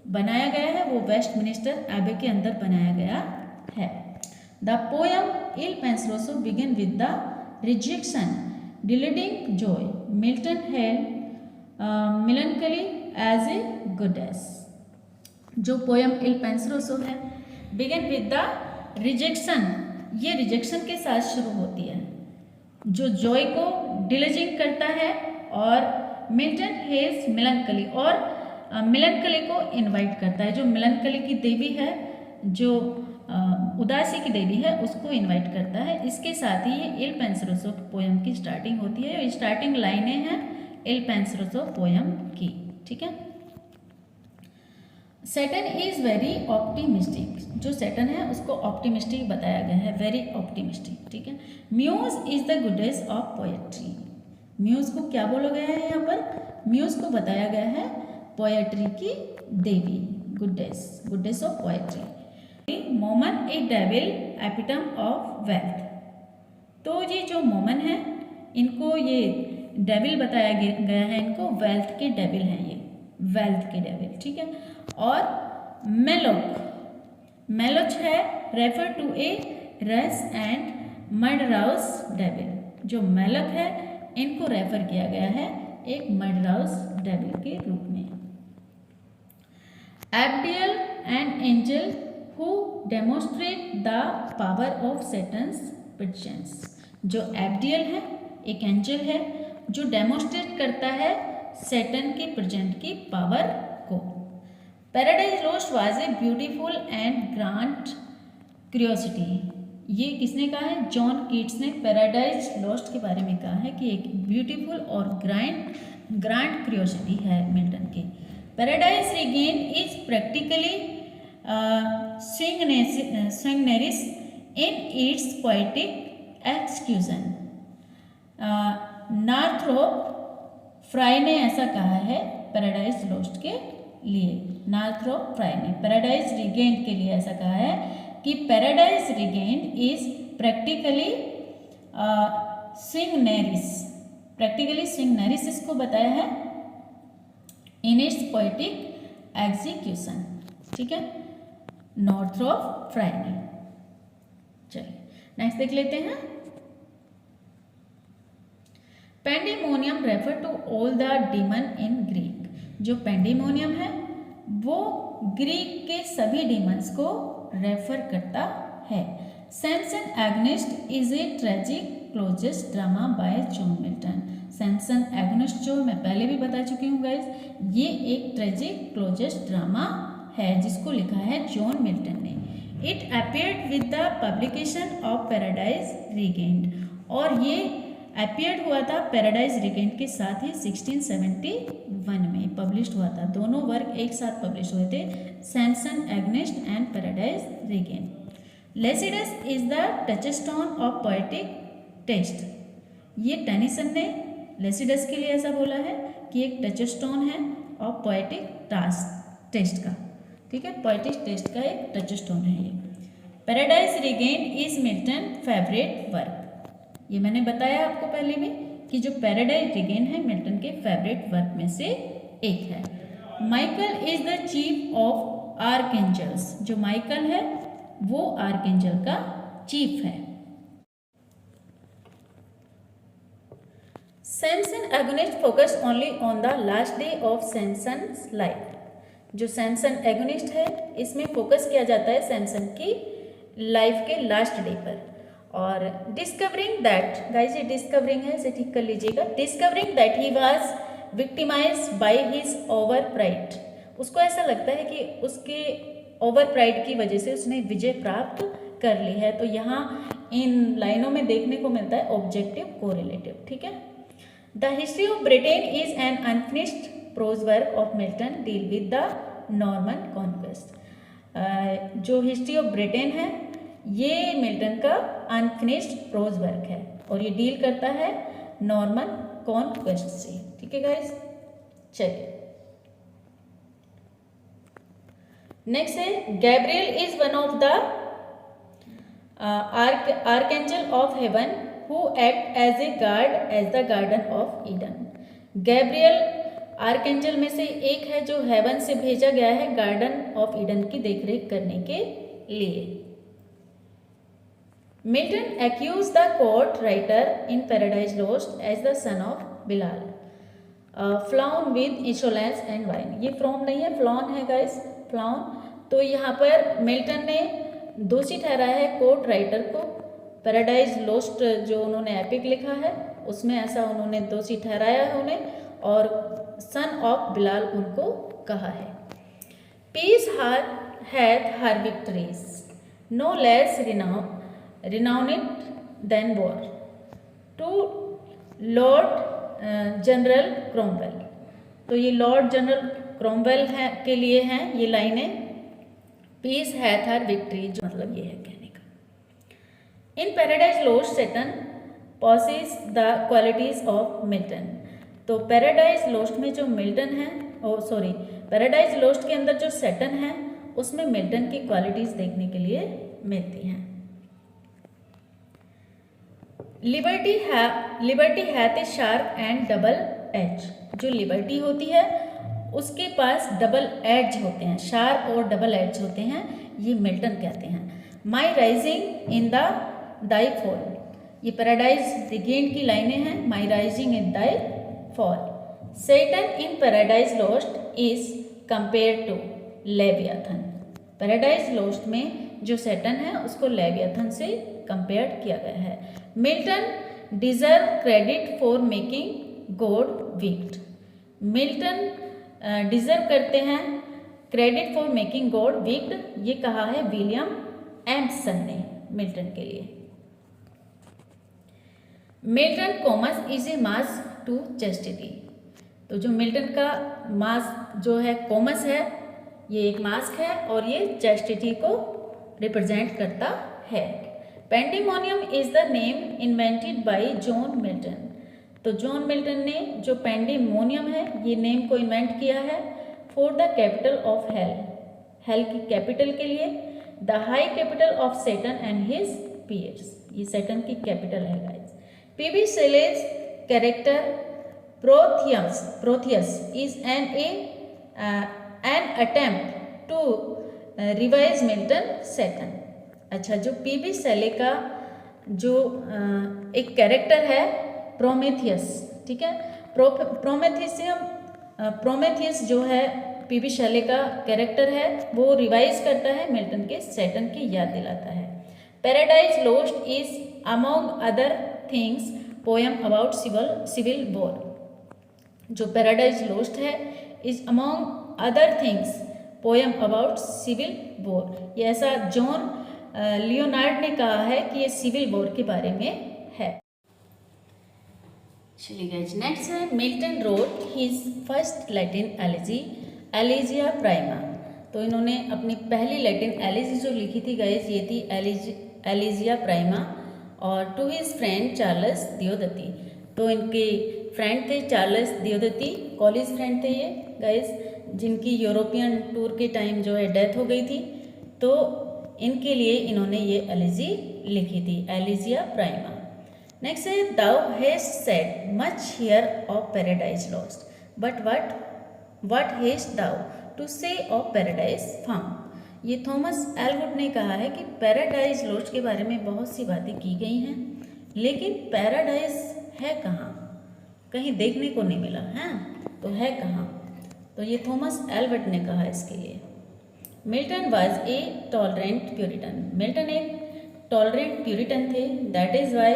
A: बनाया गया है वो वेस्टमिनिस्टर एबे के अंदर बनाया गया है। The poem Il Penseroso begin with the rejection deluding joy Milton held melancholy as a goddess। जो पोयम इल पेंसरोसो है बिगिन विद द रिजेक्शन, ये रिजेक्शन के साथ शुरू होती है, जो जॉय को डिलीजिंग करता है, और मिल्टन हेल्स मेलनकली, और मेलनकली को इनवाइट करता है। जो मेलनकली की देवी है, जो उदासी की देवी है, उसको इनवाइट करता है। इसके साथ ही ये इल पेंसरोसो पोयम की स्टार्टिंग होती है। स्टार्टिंग लाइनें हैं इल पेंसरोसो पोयम की, ठीक है। सैटर्न इज वेरी ऑप्टिमिस्टिक, जो सैटर्न है उसको ऑप्टिमिस्टिक बताया गया है, वेरी ऑप्टिमिस्टिक, ठीक है। Muse is the goddess of poetry, muse को क्या बोला गया है यहाँ पर, म्यूज को बताया गया है पोएट्री की देवी, goddess of poetry. Mammon a devil epitome of wealth, तो ये जो मोमन है इनको ये डेविल बताया गया है, इनको वेल्थ के डेविल हैं, ये वेल्थ के डेविल, ठीक है। और मेलोच है रेफर टू ए रस एंड मर्डराउस डेविल, जो मेलक है इनको रेफर किया गया है एक मर्डराउस डेविल के रूप में। Abdiel and angel who demonstrate the power of Satan's presence, जो एब्डियल है एक एंजल है जो डेमोन्स्ट्रेट करता है सैटर्न के प्रेजेंट की पावर को। Paradise Lost was a beautiful and grand curiosity, ये किसने कहा है, जॉन कीट्स ने पैराडाइज लॉस्ट के बारे में कहा है कि एक ब्यूटीफुल और ग्रांड क्यूरियोसिटी है मिल्टन की। Paradise Regain is practically sui generis in its poetic execution. Northrop Frye ने ऐसा कहा है पैराडाइज लॉस्ट के लिए, नॉर्थरोप फ्राई ने पैराडाइज रीगेन्ड के लिए ऐसा कहा है कि पैराडाइज रीगेन्ड इज प्रैक्टिकली सिंगनेरिस इसको बताया है इन इट्स पोएटिक एग्जीक्यूशन, ठीक है, नॉर्थरोप फ्राई ने। चलिए नेक्स्ट देख लेते हैं। Pandemonium refer to all the demon in Greek, जो पेंडेमोनियम है वो ग्रीक के सभी डीमंस को रेफर करता है। Samson Agonistes is a tragic closet drama by John Milton. Samson Agonistes जो मैं पहले भी बता चुकी हूँ गाइज, ये एक ट्रेजिक क्लोजेस्ट ड्रामा है जिसको लिखा है जॉन मिल्टन ने। It appeared with the publication of paradise regained, और ये अपीयर्ड हुआ था पैराडाइज रीगेन्ड के साथ ही 1671 में पब्लिश हुआ था। दोनों वर्क एक साथ पब्लिश हुए थे, Samson Agonistes and Paradise Regained. Lycidas is the touchstone of poetic taste, ये टेनिसन ने लेसिडस के लिए ऐसा बोला है कि एक टचस्टोन है ऑफ पोएटिक टेस्ट का, ठीक है, पोएटिक टेस्ट का एक टचस्टोन है ये। Paradise Regained is Milton favourite work, ये मैंने बताया आपको पहले भी कि जो पैराडाइज रीगेन्ड है मिल्टन के फेवरेट वर्क में से एक है। Michael is the chief of archangels, जो माइकल है वो आर्कएंजल का चीफ है। Samson Agonistes focus only on the last day of Samson's life, जो सैमसन एगोनिस्ट है इसमें फोकस किया जाता है सैमसन की लाइफ के लास्ट डे पर। और डिस्कवरिंग दैट, गाइस ये डिस्कवरिंग है, इसे ठीक कर लीजिएगा। Discovering that he was victimised by his over pride, उसको ऐसा लगता है कि उसके ओवर प्राइड की वजह से उसने विजय प्राप्त कर ली है। तो यहाँ इन लाइनों में देखने को मिलता है ऑब्जेक्टिव कोरिलेटिव, ठीक है। The history of Britain is an unfinished prose work of Milton deal with the Norman conquest, जो हिस्ट्री ऑफ ब्रिटेन है ये मिल्टन का अनफिनिश्ड प्रोज वर्क है और ये डील करता है नॉर्मन कॉन्क्वेस्ट से, ठीक है गाइस। चलिए नेक्स्ट है Gabriel is one of the archangel of heaven who act as a guard as the garden of Eden. Gabriel archangel में से एक है जो हेवन से भेजा गया है गार्डन ऑफ ईडन की देखरेख करने के लिए। Milton accuse the court writer in Paradise Lost as the son of Belial, flown with insolence and wine. ये फ्रॉम नहीं है, फ्लॉन है गाइस, फ्लाउन। तो यहाँ पर मिल्टन ने दोषी ठहराया है कोर्ट राइटर को। पैराडाइज लॉस्ट जो उन्होंने एपिक लिखा है उसमें ऐसा उन्होंने दोषी ठहराया है उन्हें, और सन ऑफ बिलाल उनको कहा है। Peace hath her victories no less renowned than war to lord general Cromwell. तो ये लॉर्ड जनरल क्रोमवेल है के लिए हैं ये लाइनें। पीस हैथ हर विक्ट्री, जो मतलब ये है कहने का। In Paradise Lost Satan possess the qualities of Milton. तो पैराडाइज लॉस्ट में जो मिल्टन है, पैराडाइज लॉस्ट के अंदर जो सैटन है उसमें मिल्टन की क्वालिटीज देखने के लिए मिलती हैं। Liberty hath a sharp and double edge. जो लिबर्टी होती है उसके पास डबल एज होते हैं, शार्प और डबल एज होते हैं, ये मिल्टन कहते हैं। My rising in the thy fall, ये पैराडाइज रिगेन्ड की लाइनें हैं। My rising in thy fall. Satan in Paradise Lost is compare to Leviathan. Paradise Lost में जो सैटन है उसको लेवियाथन से कंपेयर किया गया है। Milton deserve credit for making God weak. Milton deserve करते हैं credit for making God weak, ये कहा है विलियम एम्सन ने मिल्टन के लिए। Milton Comus is a masque to chastity. तो जो मिल्टन का मास्क जो है कॉमस है, ये एक मास्क है और ये चेस्टिटी को रिप्रेजेंट करता है। Pandemonium is the name invented by John Milton. तो जॉन मिल्टन ने जो पेंडिमोनियम है ये नेम को इन्वेंट किया है for the capital of hell, hell की कैपिटल के लिए। The high capital of Satan and his peers, ये सैटन की कैपिटल है guys. PB Shelley's character Prometheus is an attempt to revise Milton Satan. अच्छा, जो पीबी शेले का जो एक कैरेक्टर है प्रोमेथियस, ठीक है, प्रोमेथियस जो है पीबी शेले का कैरेक्टर है वो रिवाइज करता है मिल्टन के सैटन की याद दिलाता है। Paradise Lost is among other things poem about civil war. जो पैराडाइज लॉस्ट है is among other things poem about civil war. ये ऐसा जॉन लियोनार्ड ने कहा है कि ये सिविल वॉर के बारे में है। चलिए गाइस, नेक्स्ट है Milton wrote his first Latin elegy Elegia Prima. तो इन्होंने अपनी पहली लैटिन एलिजी जो लिखी थी गाइस ये थी एलिजिया प्राइमा, और to his friend Charles Diodati. तो इनके फ्रेंड थे चार्ल्स दियोदती, कॉलेज फ्रेंड थे ये गाइस, जिनकी यूरोपियन टूर के टाइम जो है डेथ हो गई थी। तो इनके लिए इन्होंने ये एलिजी लिखी थी, एलिजिया प्राइमा। नेक्स्ट है thou hast said much here of Paradise Lost but what hast thou to say of Paradise Found. ये थॉमस एलवुड ने कहा है कि पैराडाइज लॉस्ट के बारे में बहुत सी बातें की गई हैं, लेकिन पैराडाइज है कहाँ, कहीं देखने को नहीं मिला है, तो है कहाँ। तो ये थॉमस एलवुड ने कहा इसके लिए। Milton was a tolerant Puritan. Milton एक टॉलरेंट प्यूरिटन थे, that is why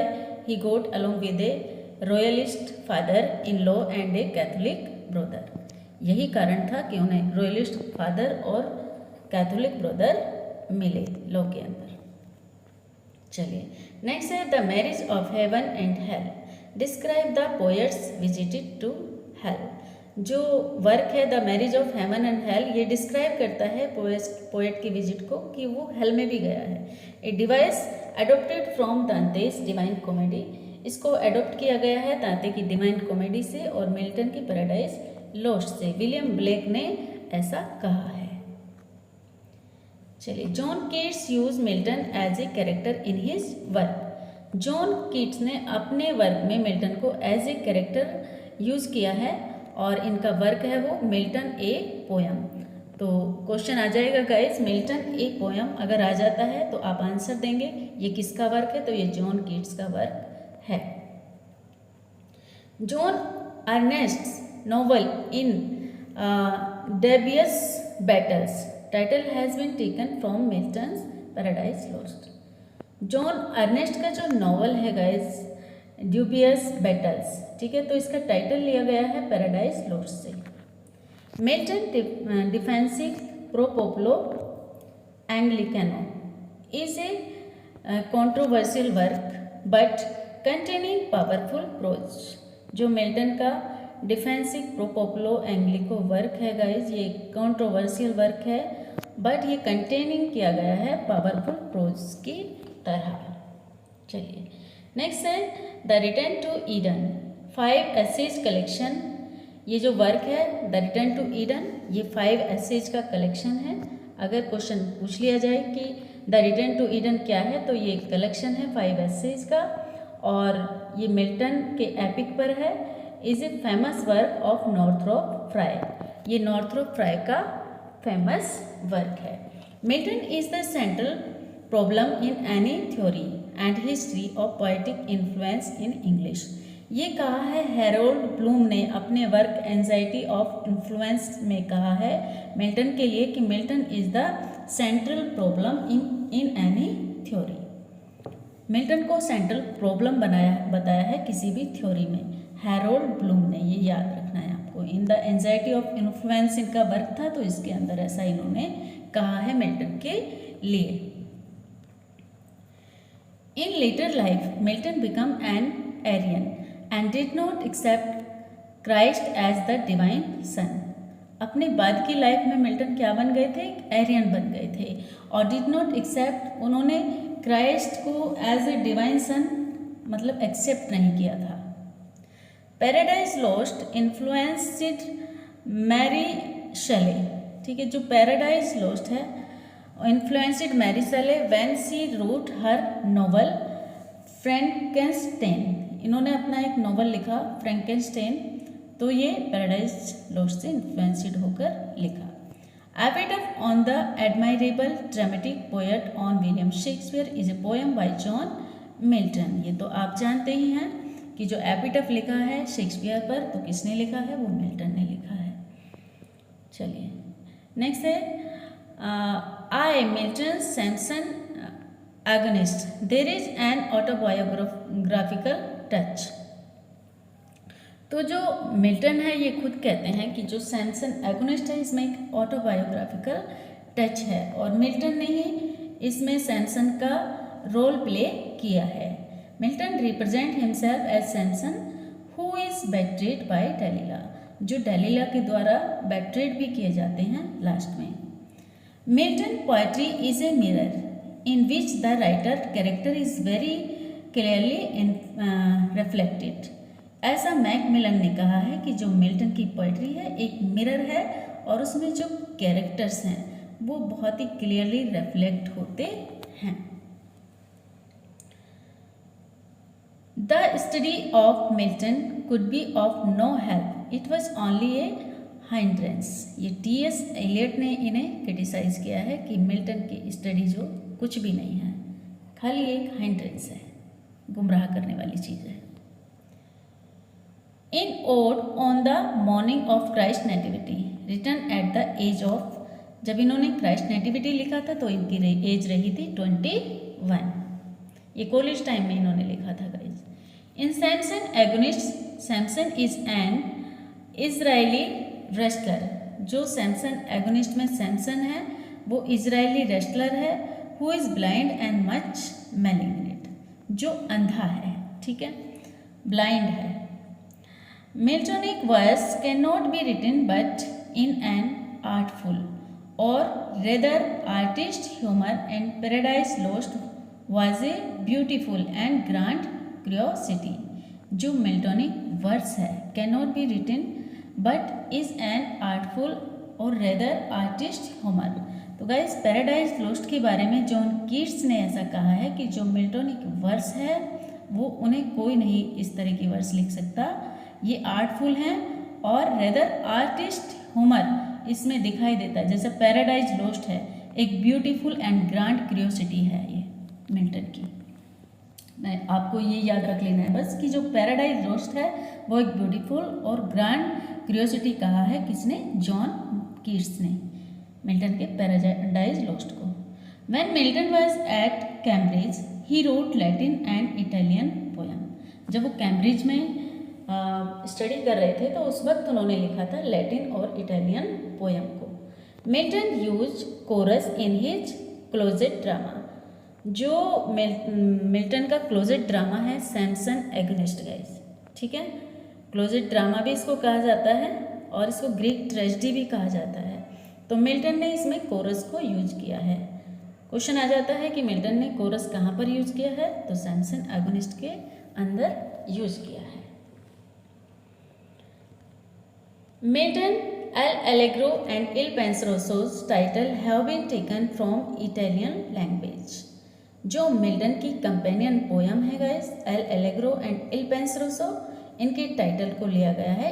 A: he got along with a royalist father in law and a Catholic brother. यही कारण था कि उन्हें रॉयलिस्ट फादर और कैथोलिक ब्रदर मिले लॉ के अंदर। चलिए नेक्स्ट है the marriage of heaven and hell, describe the poet's visited to hell. जो वर्क है the marriage of heaven and hell, ये डिस्क्राइब करता है पोएट की विजिट को कि वो हेल में भी गया है। A device adopted from Dante's Divine Comedy, इसको एडोप्ट किया गया है दांते की डिवाइन कॉमेडी से और मिल्टन की पैराडाइज लॉस्ट से। विलियम ब्लेक ने ऐसा कहा है। चलिए, John Keats use Milton as a character in his work. John Keats ने अपने वर्क में मिल्टन को एज ए कैरेक्टर यूज़ किया है और इनका वर्क है वो मिल्टन ए पोयम। तो क्वेश्चन आ जाएगा गाइस, मिल्टन ए पोयम अगर आ जाता है तो आप आंसर देंगे ये किसका वर्क है, तो ये जॉन कीट्स का वर्क है। John Ernest novel in dubious battles title has been taken from Milton's Paradise Lost. John Ernest का जो नॉवल है गाइस ड्यूबियस बैटल्स, ठीक है, तो इसका टाइटल लिया गया है पैराडाइज लॉस्ट से। Milton defensive pro populo anglicano is a controversial work but containing powerful prose. जो मिल्टन का defensive pro populo anglicano work है गाइज, ये कंट्रोवर्शियल वर्क है बट ये कंटेनिंग किया गया है पावरफुल प्रोज की तरह। चलिए नेक्स्ट है the return to Eden 5 essays collection. ये जो वर्क है द रिटर्न टू ईडन, ये 5 एसेज का कलेक्शन है। अगर क्वेश्चन पूछ लिया जाए कि द रिटर्न टू ईडन क्या है, तो ये कलेक्शन है 5 एसेज का और ये मिल्टन के एपिक पर है। Is a famous work of Northrop fry, ये नॉर्थरोप फ्राई का फेमस वर्क है। Milton is the central problem in any theory and history of poetic influence in English. ये कहा है हैरोल्ड ब्लूम ने अपने वर्क एंजाइटी ऑफ इन्फ्लुएंस में कहा है मिल्टन के लिए कि Milton is the central problem in any theory. Milton को सेंट्रल प्रॉब्लम बताया है किसी भी थ्योरी में, हैरोल्ड ब्लूम ने, ये याद रखना है आपको। In the anxiety of influence इनका वर्क था, तो इसके अंदर ऐसा इन्होंने कहा है मिल्टन के लिए। In later life, Milton became an Arian and did not accept Christ as the divine son. अपने बाद की लाइफ में मिल्टन क्या बन गए थे, एरियन बन गए थे और डिड नॉट एक्सेप्ट, उन्होंने क्राइस्ट को एज ए डिवाइन सन मतलब एक्सेप्ट नहीं किया था। पैराडाइज लॉस्ट इन्फ्लुएंस्ड मैरी शेले, ठीक है, जो पैराडाइज लॉस्ट है influenced Mary Shelley when she wrote her novel Frankenstein. इन्होंने अपना एक नॉवल लिखा फ्रैंकेनस्टाइन, तो ये पैराडाइज लॉस्ट से इन्फ्लुएंस्ड होकर लिखा। Epitaph on the admirable dramatic poet on William Shakespeare is a poem by John Milton. ये तो आप जानते ही हैं कि जो एपिटफ लिखा है शेक्सपियर पर, तो किसने लिखा है, वो मिल्टन ने लिखा है। चलिए नेक्स्ट है I, Milton Sampson agonist. There is an autobiographical touch. तो जो मिल्टन है ये खुद कहते हैं कि जो सैमसन एगोनिस्ट है इसमें एक ऑटोबायोग्राफिकल टच है और मिल्टन ने ही इसमें सैमसन का रोल प्ले किया है। Milton represent himself as Samson who is betrayed by Delilah, जो डेलिला के द्वारा बेट्रेड भी किए जाते हैं लास्ट में। Milton poetry is a mirror in which the writer character is very clearly reflected. ऐसा मैकमिलन ने कहा है कि जो मिल्टन की पोइट्री है एक मिरर है और उसमें जो कैरेक्टर्स हैं वो बहुत ही क्लियरली रिफ्लेक्ट होते हैं। The study of Milton could be of no help. It was only a हाइंड्रेंस। ये T.S. एलियट ने इन्हें क्रिटिसाइज किया है कि मिल्टन की स्टडी जो कुछ भी नहीं है, खाली एक हाइंड्रेंस है, गुमराह करने वाली चीज़ है। In ode on the morning of Christ nativity written at the age of, जब इन्होंने क्राइस्ट नेटिविटी लिखा था तो इनकी एज रही थी 21। ये कॉलेज टाइम में इन्होंने लिखा था guys. In Samson Agonistes, Samson is an Israeli wrestler, जो सैमसन एगोनिस्ट में सैमसन है वो इजरायली रेस्लर है। Who is blind and much malignant, जो अंधा है, ठीक है, ब्लाइंड है। Miltonic verse can not be written but in an artful or rather artist humour and Paradise Lost was a beautiful and grand curiosity. जो Miltonic verse है can not be written but is N artful or rather artist humour. तो guys paradise Lost के बारे में John Keats ने ऐसा कहा है कि जो मिल्टोनिक वर्स है वो उन्हें कोई नहीं इस तरह की वर्स लिख सकता, ये आर्टफुल हैं और रेदर आर्टिस्ट ह्यूमर इसमें दिखाई देता है। जैसे पैराडाइज लोस्ट है, एक ब्यूटीफुल एंड ग्रांड क्यूरियोसिटी है ये मिल्टन की। मैं आपको ये याद रख लेना है बस कि जो पैराडाइज लोस्ट है वो एक ब्यूटीफुल और ग्रांड क्यूरियोसिटी कहा है किसने, जॉन कीट्स ने मिल्टन के पैराडाइज लोस्ट को। When Milton was at Cambridge he wrote Latin and Italian poem. जब वो कैम्ब्रिज में स्टडी कर रहे थे तो उस वक्त उन्होंने लिखा था लैटिन और इटालियन पोएम को। Milton use chorus in his closet drama. जो मिल्टन का क्लोजेट ड्रामा है सैमसन एगोनिस्ट गाइस, ठीक है। क्लोजेट ड्रामा भी इसको कहा जाता है और इसको ग्रीक ट्रेजेडी भी कहा जाता है। तो मिल्टन ने इसमें कोरस को यूज किया है। क्वेश्चन आ जाता है कि मिल्टन ने कोरस कहाँ पर यूज किया है, तो सैमसन एगोनिस्ट के अंदर यूज किया है। Milton L'Allegro and Il Penseroso's title have been taken from Italian language. जो मिल्टन की कंपेनियन पोयम है guys L'Allegro and Il Penseroso, इनके टाइटल को लिया गया है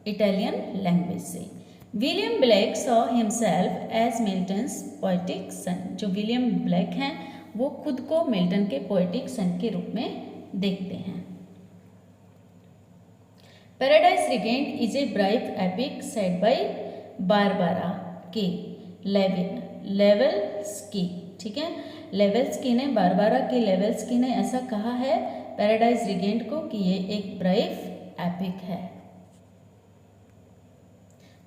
A: इटालियन लैंग्वेज से। William Blake saw himself as Milton's poetic son. जो विलियम ब्लैक हैं वो खुद को मिल्टन के पोएटिक सन के रूप में देखते हैं। Paradise regained is a bright epic said bye Barbara के लेवेल्स्की, ठीक है। लेवेल्स्की ने, बारबारा के लेवेल्स्की ने ऐसा कहा है पैराडाइज रिगेंड को कि ये एक ब्राइट एपिक है।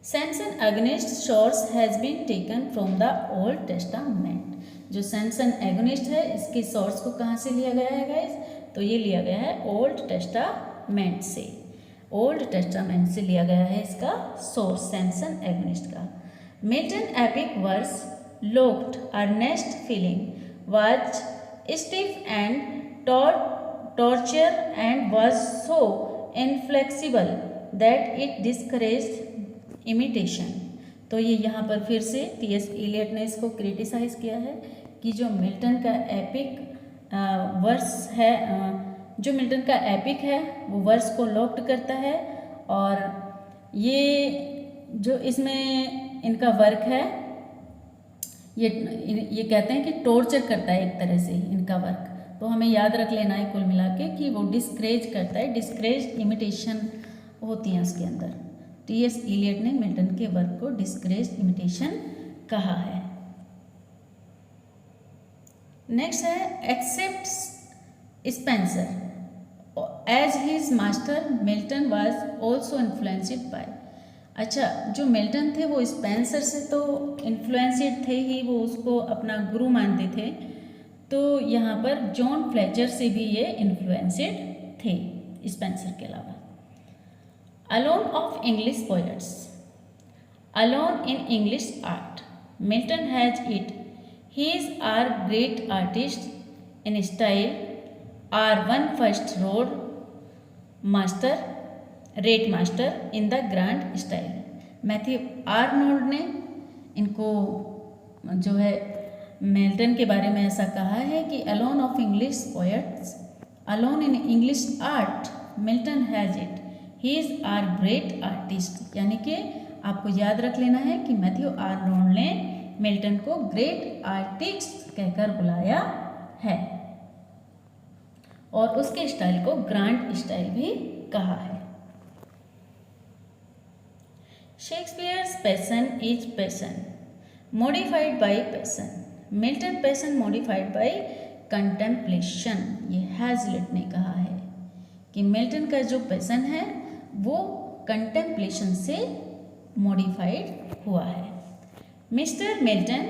A: Samson Agonistes source has been taken from the Old Testament. जो सैमसन एगोनिस्ट है इसके सोर्स को कहाँ से लिया गया है गाइस, तो ये लिया गया है ओल्ड टेस्टामेंट से। ओल्ड टेस्टामेंट से लिया गया है इसका सोर्स सैमसन एगोनिस्ट का। Milton epic verse lacked earnest feeling was stiff and torture and was so inflexible that it discouraged imitation। तो ये यहाँ पर फिर से टी.एस. इलियट ने इसको क्रिटिसाइज किया है कि जो मिल्टन का एपिक वर्स है, जो मिल्टन का एपिक है वो वर्स को लॉक्ड करता है और ये जो इसमें इनका वर्क है ये कहते हैं कि टॉर्चर करता है एक तरह से इनका वर्क। तो हमें याद रख लेना है कुल मिला के कि वो डिस्करेज करता है, डिस्करेज इमिटेशन होती है उसके अंदर। टी.एस. इलियट ने मिल्टन के वर्क को डिस्करेज इमिटेशन कहा है। नेक्स्ट है except Spenser as his master Milton was also influenced by. अच्छा, जो मिल्टन थे वो स्पेंसर से तो इन्फ्लुएंस्ड थे ही, वो उसको अपना गुरु मानते थे। तो यहाँ पर जॉन फ्लेचर से भी ये इन्फ्लुएंस्ड थे स्पेंसर के अलावा। Alone of English poets, alone in English art Milton has it he's are great artist in style are one first road master rate master in the grand style. Matthew Arnold ने इनको जो है Milton के बारे में ऐसा कहा है कि alone of English poets alone in English art Milton has it he is are great artist. यानी कि आपको याद रख लेना है कि मैथ्यू आर्नोल्ड ने मिल्टन को ग्रेट आर्टिस्ट कहकर बुलाया है और उसके स्टाइल को ग्रांड स्टाइल भी कहा है। Shakespeare's passion is passion modified by passion. Milton passion modified by contemplation. ये हैजलिट ने कहा है कि मिल्टन का जो पैशन है वो कंटेम्पलेशन से मॉडिफाइड हुआ है। Mister Milton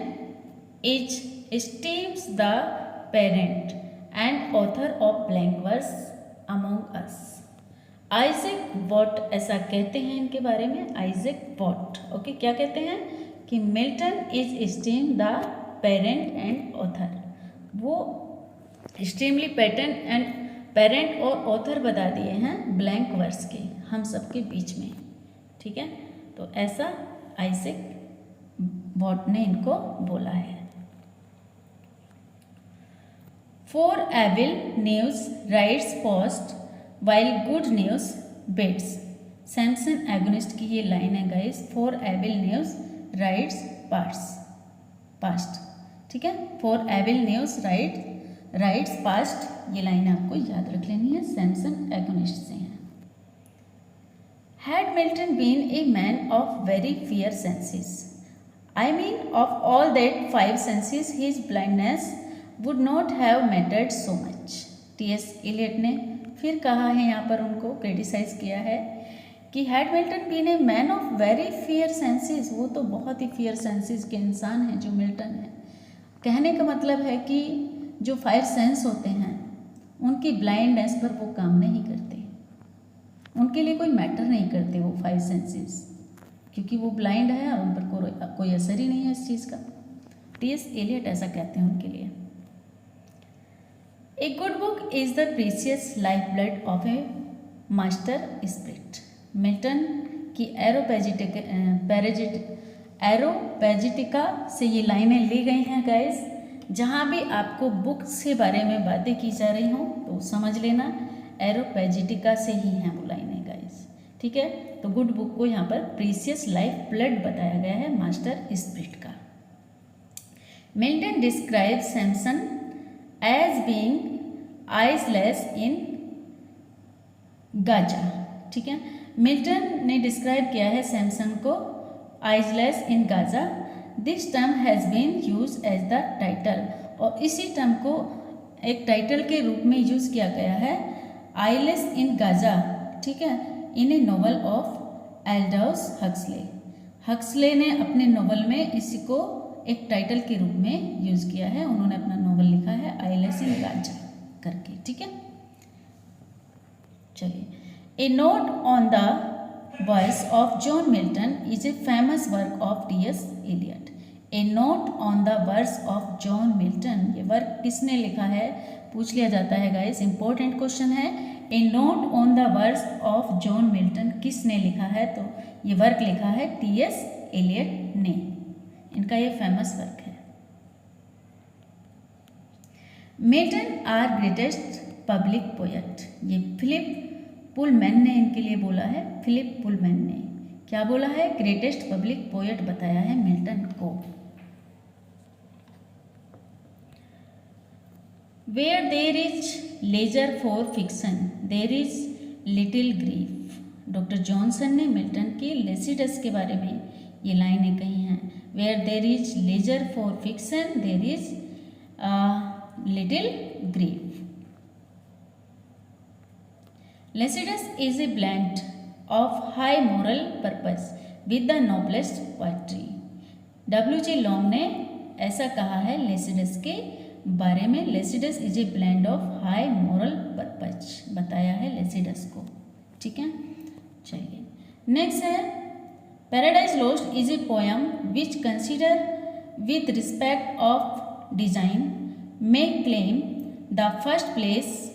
A: is esteems the parent and author of blank verse among us. Isaac Watts ऐसा कहते हैं इनके बारे में, आइजैक वॉट। ओके, क्या कहते हैं कि Milton is esteem the parent and author. वो एक्सट्रीमली पेरेंट और ऑथर बता दिए हैं ब्लैंक वर्स के हम सबके बीच में, ठीक है। तो ऐसा आइजैक वॉट ने इनको बोला है। For evil news rides post while good news baits. Samson Agonistes की ये लाइन है guys, for evil news rides past. ठीक है, for evil news rides past, ये लाइन आपको याद रख लेनी है, सैमसन एगोनिस्ट से है। Had Milton been a man of very fair senses, I mean of all that 5 senses, his blindness would not have mattered so much. T.S. Eliot ने फिर कहा है, यहाँ पर उनको क्रिटिसाइज किया है कि had Milton been a man of very fair senses, वो तो बहुत ही फेयर सेंसेस के इंसान हैं जो मिल्टन है। कहने का मतलब है कि जो 5 सेंस होते हैं उनकी ब्लाइंडनेस पर वो काम नहीं करते, उनके लिए कोई मैटर नहीं करते वो 5 सेंसेस, क्योंकि वो ब्लाइंड है और उन पर कोई असर ही नहीं है इस चीज़ का। टी.एस. एलियट ऐसा कहते हैं उनके लिए। A good book is the precious life blood of A master spirit. Milton की एरोपैजिटिका से ये लाइनें ली गई हैं गाइस। जहाँ भी आपको बुक्स के बारे में बातें की जा रही हों तो समझ लेना एरोपैजिटिका से ही हैं वो लाइनें गाइस। ठीक है, तो गुड बुक को यहाँ पर प्रीशियस लाइफ ब्लड बताया गया है मास्टर स्पिरिट का। Milton describe Samson as being eyeless in Gaza. ठीक है, मिल्टन ने डिस्क्राइब किया है सैमसन को eyeless in Gaza. This term has been use as the title, और इसी टर्म को एक टाइटल के रूप में यूज किया गया है, आइलेस इन गाजा। ठीक है, in a novel of Aldous Huxley. Huxley ने अपने नॉवल में इसी को एक टाइटल के रूप में यूज किया है, उन्होंने अपना नॉवल लिखा है आइलेस इन गाजा करके। ठीक है, चलिए, a note on the verse of John Milton is a famous work of T S. Eliot. A note on the verse of John Milton, ये वर्क किसने लिखा है पूछ लिया जाता है गाइस, इंपॉर्टेंट क्वेश्चन है। A note on the verse of John Milton किसने लिखा है, तो ये वर्क लिखा है टी.एस. एलियट ने, इनका ये फेमस वर्क है। Milton are greatest public poet, ये फिलिप पुलमैन ने इनके लिए बोला है। फिलिप पुलमैन ने क्या बोला है, ग्रेटेस्ट पब्लिक पोएट बताया है मिल्टन को। Where there is leisure for fiction there is little grief. Doctor Johnson ने मिल्टन की लेसिडस के बारे में ये लाइनें कही हैं, where there is leisure for fiction there is little grief. Lycidas is a blend of high moral purpose with the noblest poetry. W.J. Long ने ऐसा कहा है लेसिडस के बारे में, Lycidas is a blend of high moral purpose बताया है Lycidas को। ठीक है, चलिए नेक्स्ट है, Paradise Lost is a poem which consider with respect of design may claim the first place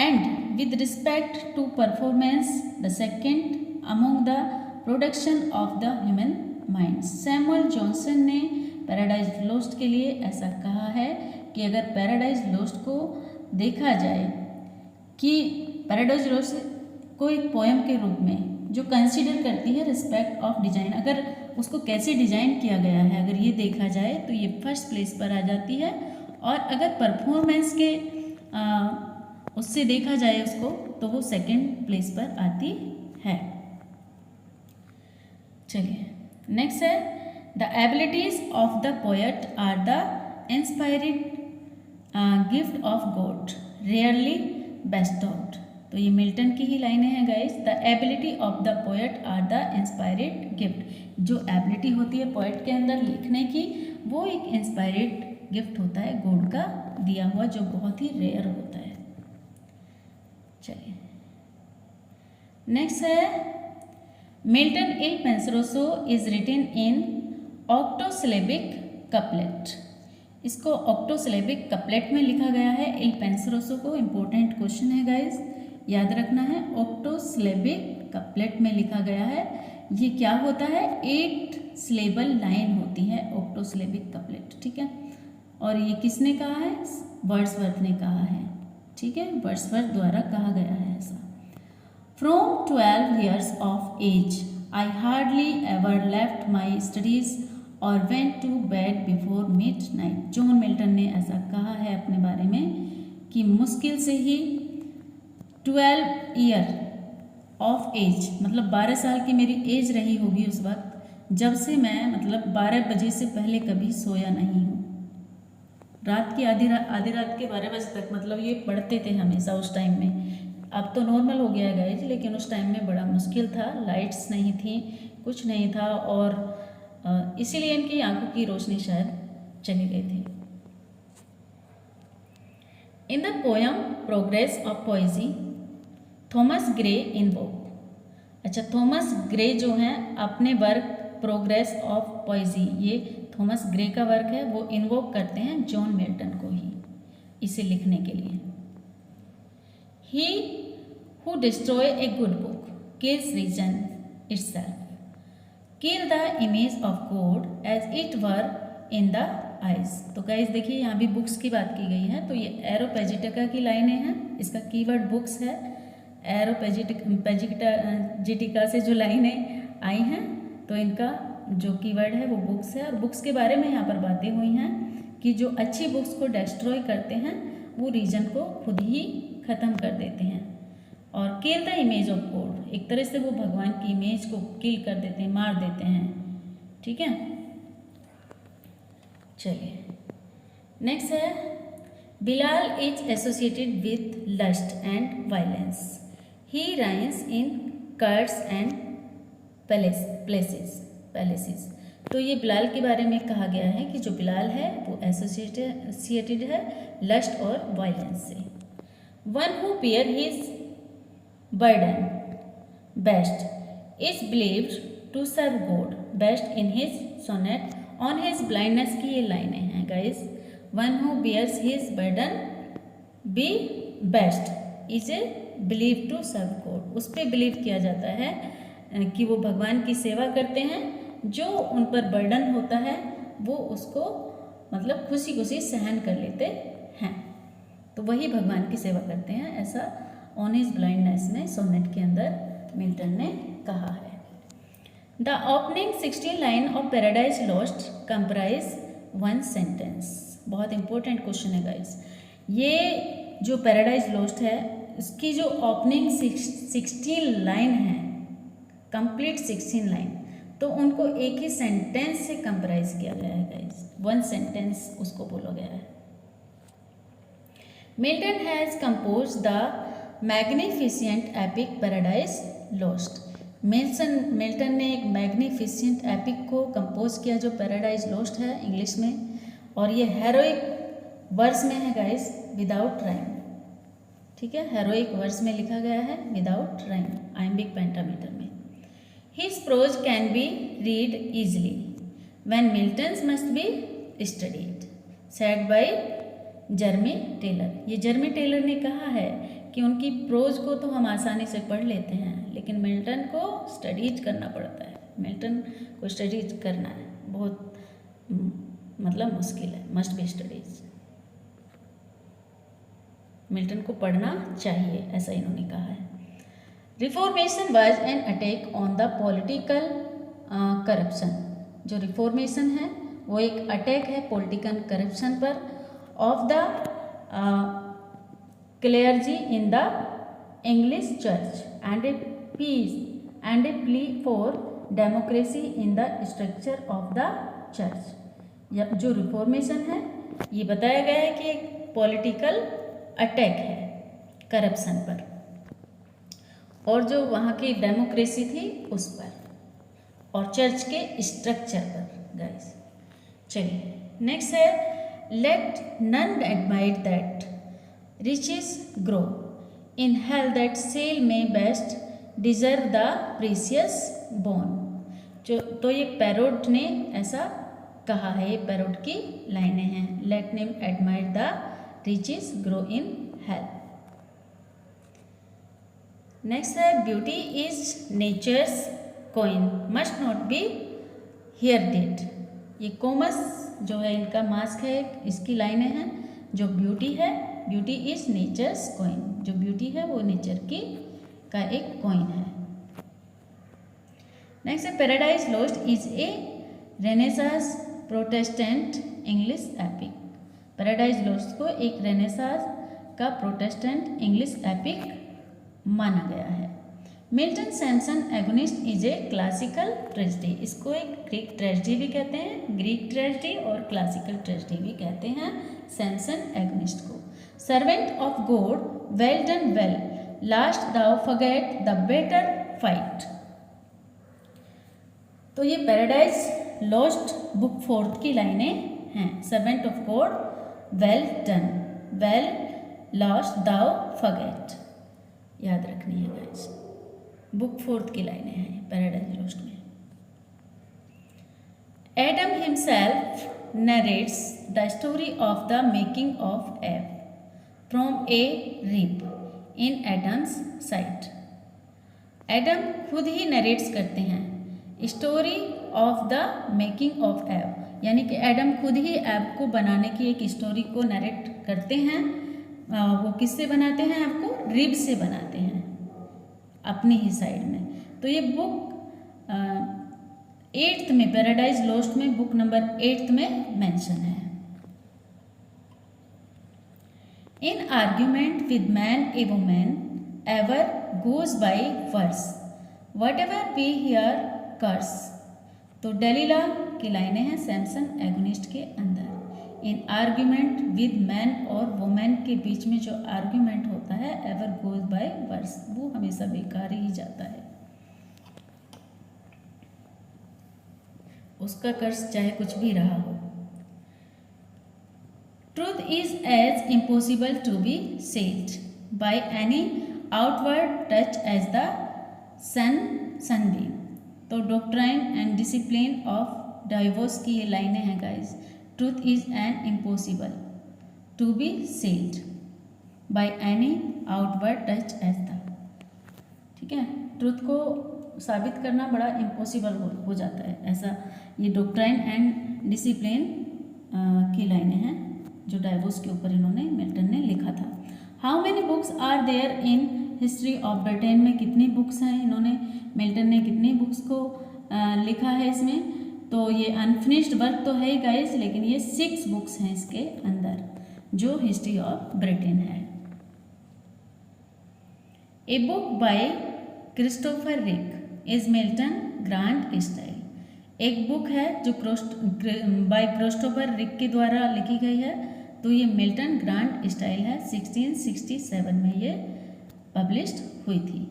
A: and with respect to performance the second among the production of the human mind. Samuel Johnson ने Paradise Lost के लिए ऐसा कहा है कि अगर paradise Lost को देखा जाए कि पैराडाइज लॉस्ट को एक पोएम के रूप में जो कंसीडर करती है रिस्पेक्ट ऑफ डिजाइन, अगर उसको कैसे डिजाइन किया गया है अगर ये देखा जाए तो ये फर्स्ट प्लेस पर आ जाती है, और अगर परफॉर्मेंस के उससे देखा जाए उसको तो वो सेकंड प्लेस पर आती है। चलिए नेक्स्ट है, the abilities of the poet are the inspired gift of God rarely bestowed. तो ये मिल्टन की ही लाइनें हैं guys, the ability of the poet are the inspired gift. जो एबिलिटी होती है पोएट के अंदर लिखने की वो एक इंस्पायर्ड गिफ्ट होता है गॉड का दिया हुआ, जो बहुत ही रेयर होता है। चलिए नेक्स्ट है, Milton Il Penseroso is written in octosyllabic couplet. इसको ऑक्टोसिलेबिक कपलेट में लिखा गया है इल पेंसरोसो को। इंपॉर्टेंट क्वेश्चन है गाइस, याद रखना है, ऑक्टोसिलेबिक कपलेट में लिखा गया है। ये क्या होता है, 8 सिलेबल लाइन होती है ऑक्टोसिलेबिक कपलेट। ठीक है, और ये किसने कहा है, वर्ड्सवर्थ ने कहा है। ठीक है, वर्ड्सवर्थ द्वारा कहा गया है ऐसा। From 12 years of age, I hardly ever left my studies or went to bed before midnight. John Milton ने ऐसा कहा है अपने बारे में कि मुश्किल से ही 12 ईयर ऑफ एज, मतलब 12 साल की मेरी एज रही होगी उस वक्त, जब से मैं मतलब 12 बजे से पहले कभी सोया नहीं हूँ। रात की आधी रात के 12 बजे तक, मतलब ये पढ़ते थे हमेशा उस टाइम में। अब तो नॉर्मल हो गया है गाइज, लेकिन उस टाइम में बड़ा मुश्किल था, लाइट्स नहीं थी, कुछ नहीं था, और इसीलिए इनकी आंखों की रोशनी शायद चली गई थी। In the poem Progress of Poesy, Thomas Gray invoke, अच्छा थॉमस ग्रे जो हैं अपने वर्क प्रोग्रेस ऑफ पोइजी, ये थॉमस ग्रे का वर्क है, वो इन्वोक करते हैं जॉन मिल्टन को ही इसे लिखने के लिए। He who destroy a good book kills reason itself. Kill the image of God as it were in the eyes. तो गाइस देखिए यहाँ भी बुक्स की बात की गई है, तो ये एरोपेजिटिका की लाइनें हैं, इसका कीवर्ड बुक्स है। एरोपेजिटिका से जो लाइनें आई हैं, तो इनका जो कीवर्ड है वो बुक्स है, और बुक्स के बारे में यहाँ पर बातें हुई हैं कि जो अच्छी बुक्स को डिस्ट्रॉय करते हैं वो रीजन को खुद ही ख़त्म कर देते हैं। और kill the image of God, एक तरह से वो भगवान की इमेज को किल कर देते हैं, मार देते हैं। ठीक है, चलिए नेक्स्ट है, Belial is associated with lust and violence, he reigns in courts and palaces. तो ये बिलाल के बारे में कहा गया है कि जो बिलाल है वो एसोसिएटेड है लस्ट और वायलेंस से। One who bear his burden best is believed to serve God best in his sonnet on his blindness की ये लाइनें हैं guys. One who bears his burden be best is a believed to serve God, उस पर believe किया जाता है कि वो भगवान की सेवा करते हैं, जो उन पर बर्डन होता है वो उसको मतलब खुशी खुशी सहन कर लेते हैं, तो वही भगवान की सेवा करते हैं, ऐसा ऑन हिज ब्लाइंडनेस में सोनेट के अंदर मिल्टन ने कहा है। The opening 16 line of Paradise lost comprise one sentence, बहुत इंपॉर्टेंट क्वेश्चन है गाइस। ये जो पैराडाइज लॉस्ट है इसकी जो ओपनिंग 16 लाइन है, कंप्लीट 16 लाइन, तो उनको एक ही सेंटेंस से कंप्राइज किया गया है गाइस, वन सेंटेंस उसको बोला गया है। Milton has composed the magnificent epic Paradise Lost. Milton ने एक मैग्निफिसेंट एपिक को कंपोज किया जो पैराडाइज लॉस्ट है इंग्लिश में, और ये हेरोइक वर्स में है गाइस, विदाउट राइम। ठीक है, हेरोइक वर्स में लिखा गया है विदाउट राइम, आइम्बिक पेंटामीटर में। His prose can be read easily when Milton's must be studied, said by Jeremy Taylor. ये जर्मी टेलर ने कहा है कि उनकी प्रोज को तो हम आसानी से पढ़ लेते हैं, लेकिन मिल्टन को स्टडीज करना पड़ता है। मिल्टन को स्टडीज करना है बहुत मतलब मुश्किल है, मस्ट बी स्टडीज। मिल्टन को पढ़ना चाहिए, ऐसा इन्होंने कहा है। Reformation was an attack on the political corruption. जो रिफॉर्मेशन है वो एक अटैक है पॉलिटिकल करप्शन पर, of the clergy in the English church and a plea for democracy in the structure of the church। जो रिफॉर्मेशन है ये बताया गया है कि एक पॉलिटिकल अटैक है करप्शन पर, और जो वहाँ की डेमोक्रेसी थी उस पर, और चर्च के स्ट्रक्चर पर गाइस। चलिए नेक्स्ट है, let none admire that riches grow in hell, that sale may best deserve the precious bone। जो तो ये पैरोड ने ऐसा कहा है, ये पैरोड की लाइनें हैं। let none admire the riches grow in hell। Next है, beauty is nature's coin must not be here did। ये कोमस जो है इनका मास्क है, इसकी लाइनें हैं। जो ब्यूटी है, ब्यूटी इज नेचर्स कॉइन, जो ब्यूटी है वो नेचर की का एक कॉइन है। नेक्स्ट है Paradise Lost is A renaissance Protestant English epic. Paradise Lost को एक रेनेसांस का प्रोटेस्टेंट इंग्लिश एपिक माना गया है। Milton Samson Agonistes is a classical tragedy. इसको एक ग्रीक ट्रेजेडी भी कहते हैं, ग्रीक ट्रेजेडी और क्लासिकल ट्रेजेडी भी कहते हैं सैमसन एगोनिस्ट को। Servant of God, well done well, last thou forget the better fight. तो ये पैराडाइज लॉस्ट बुक 4 की लाइनें हैं। Servant of God, well done well, last thou forget, याद रखनी है गाइस। बुक 4 की लाइनें हैं पैराडाइज लॉस्ट में। Adam himself narrates the story of the making of Eve from a rib in Adam's side. Adam खुद ही नरेट्स करते हैं story of the making of Eve, यानी कि एडम खुद ही एव को बनाने की एक स्टोरी को नरेट करते हैं। वो किससे बनाते हैं? एव को रिब से बनाते हैं, अपनी ही साइड में। तो ये बुक 8th में, पैराडाइज लॉस्ट में बुक नंबर 8 में मेंशन है। In argument with man a woman ever goes by worse, whatever we here curse. तो डेलिला की लाइनें हैं सैमसन एगोनिस्ट के अंदर। In argument with man or women के बीच में जो आर्ग्यूमेंट होता है एवर गोज बाय वर्स, वो हमेशा बेकार ही जाता है, उसका कर्स चाहे कुछ भी रहा हो। Truth is as impossible to be said by any outward touch as the sunbeam. तो doctrine and discipline of divorce की ये लाइनें हैं guys. Truth is an impossible to be said by any outward touch as the, ठीक है। Truth को साबित करना बड़ा इम्पॉसिबल हो जाता है, ऐसा ये डॉक्ट्राइन एंड डिसिप्लिन की लाइनें हैं जो डाइवोर्स के ऊपर इन्होंने, मिल्टन ने लिखा था। How many books are there in History of Britain में कितनी बुक्स हैं, इन्होंने, मिल्टन ने कितनी बुक्स को लिखा है इसमें। तो ये अनफिनिश्ड वर्क तो है ही गाइस, लेकिन ये 6 बुक्स हैं इसके अंदर जो हिस्ट्री ऑफ ब्रिटेन है। A book by Christopher Rick is Milton grand style. एक बुक है जो बाय क्रिस्टोफर रिक के द्वारा लिखी गई है, तो ये मिल्टन ग्रांड स्टाइल है। 1667 में ये पब्लिश्ड हुई थी।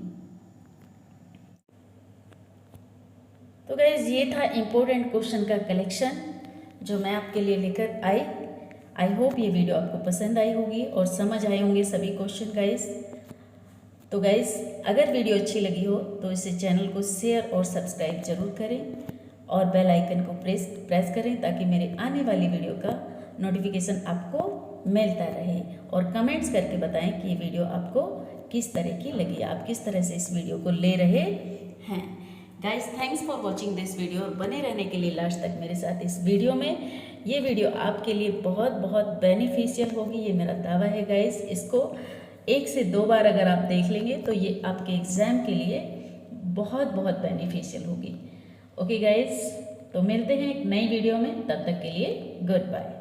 A: तो गाइज ये था इम्पोर्टेंट क्वेश्चन का कलेक्शन जो मैं आपके लिए लेकर आई होप ये वीडियो आपको पसंद आई होगी और समझ आए होंगे सभी क्वेश्चन गाइज। तो गाइज अगर वीडियो अच्छी लगी हो तो इसे चैनल को शेयर और सब्सक्राइब जरूर करें और बेल आइकन को प्रेस करें ताकि मेरे आने वाली वीडियो का नोटिफिकेशन आपको मिलता रहे। और कमेंट्स करके बताएं कि ये वीडियो आपको किस तरह की लगी, आप किस तरह से इस वीडियो को ले रहे हैं। Guys thanks for watching this video और बने रहने के लिए लास्ट तक मेरे साथ इस वीडियो में। ये वीडियो आपके लिए बहुत बहुत बेनिफिशियल होगी, ये मेरा दावा है गाइस। इसको 1 से 2 बार अगर आप देख लेंगे तो ये आपके एग्ज़ाम के लिए बहुत बहुत बेनिफिशियल होगी। ओके गाइस, तो मिलते हैं एक नई वीडियो में, तब तक के लिए गुड बाय।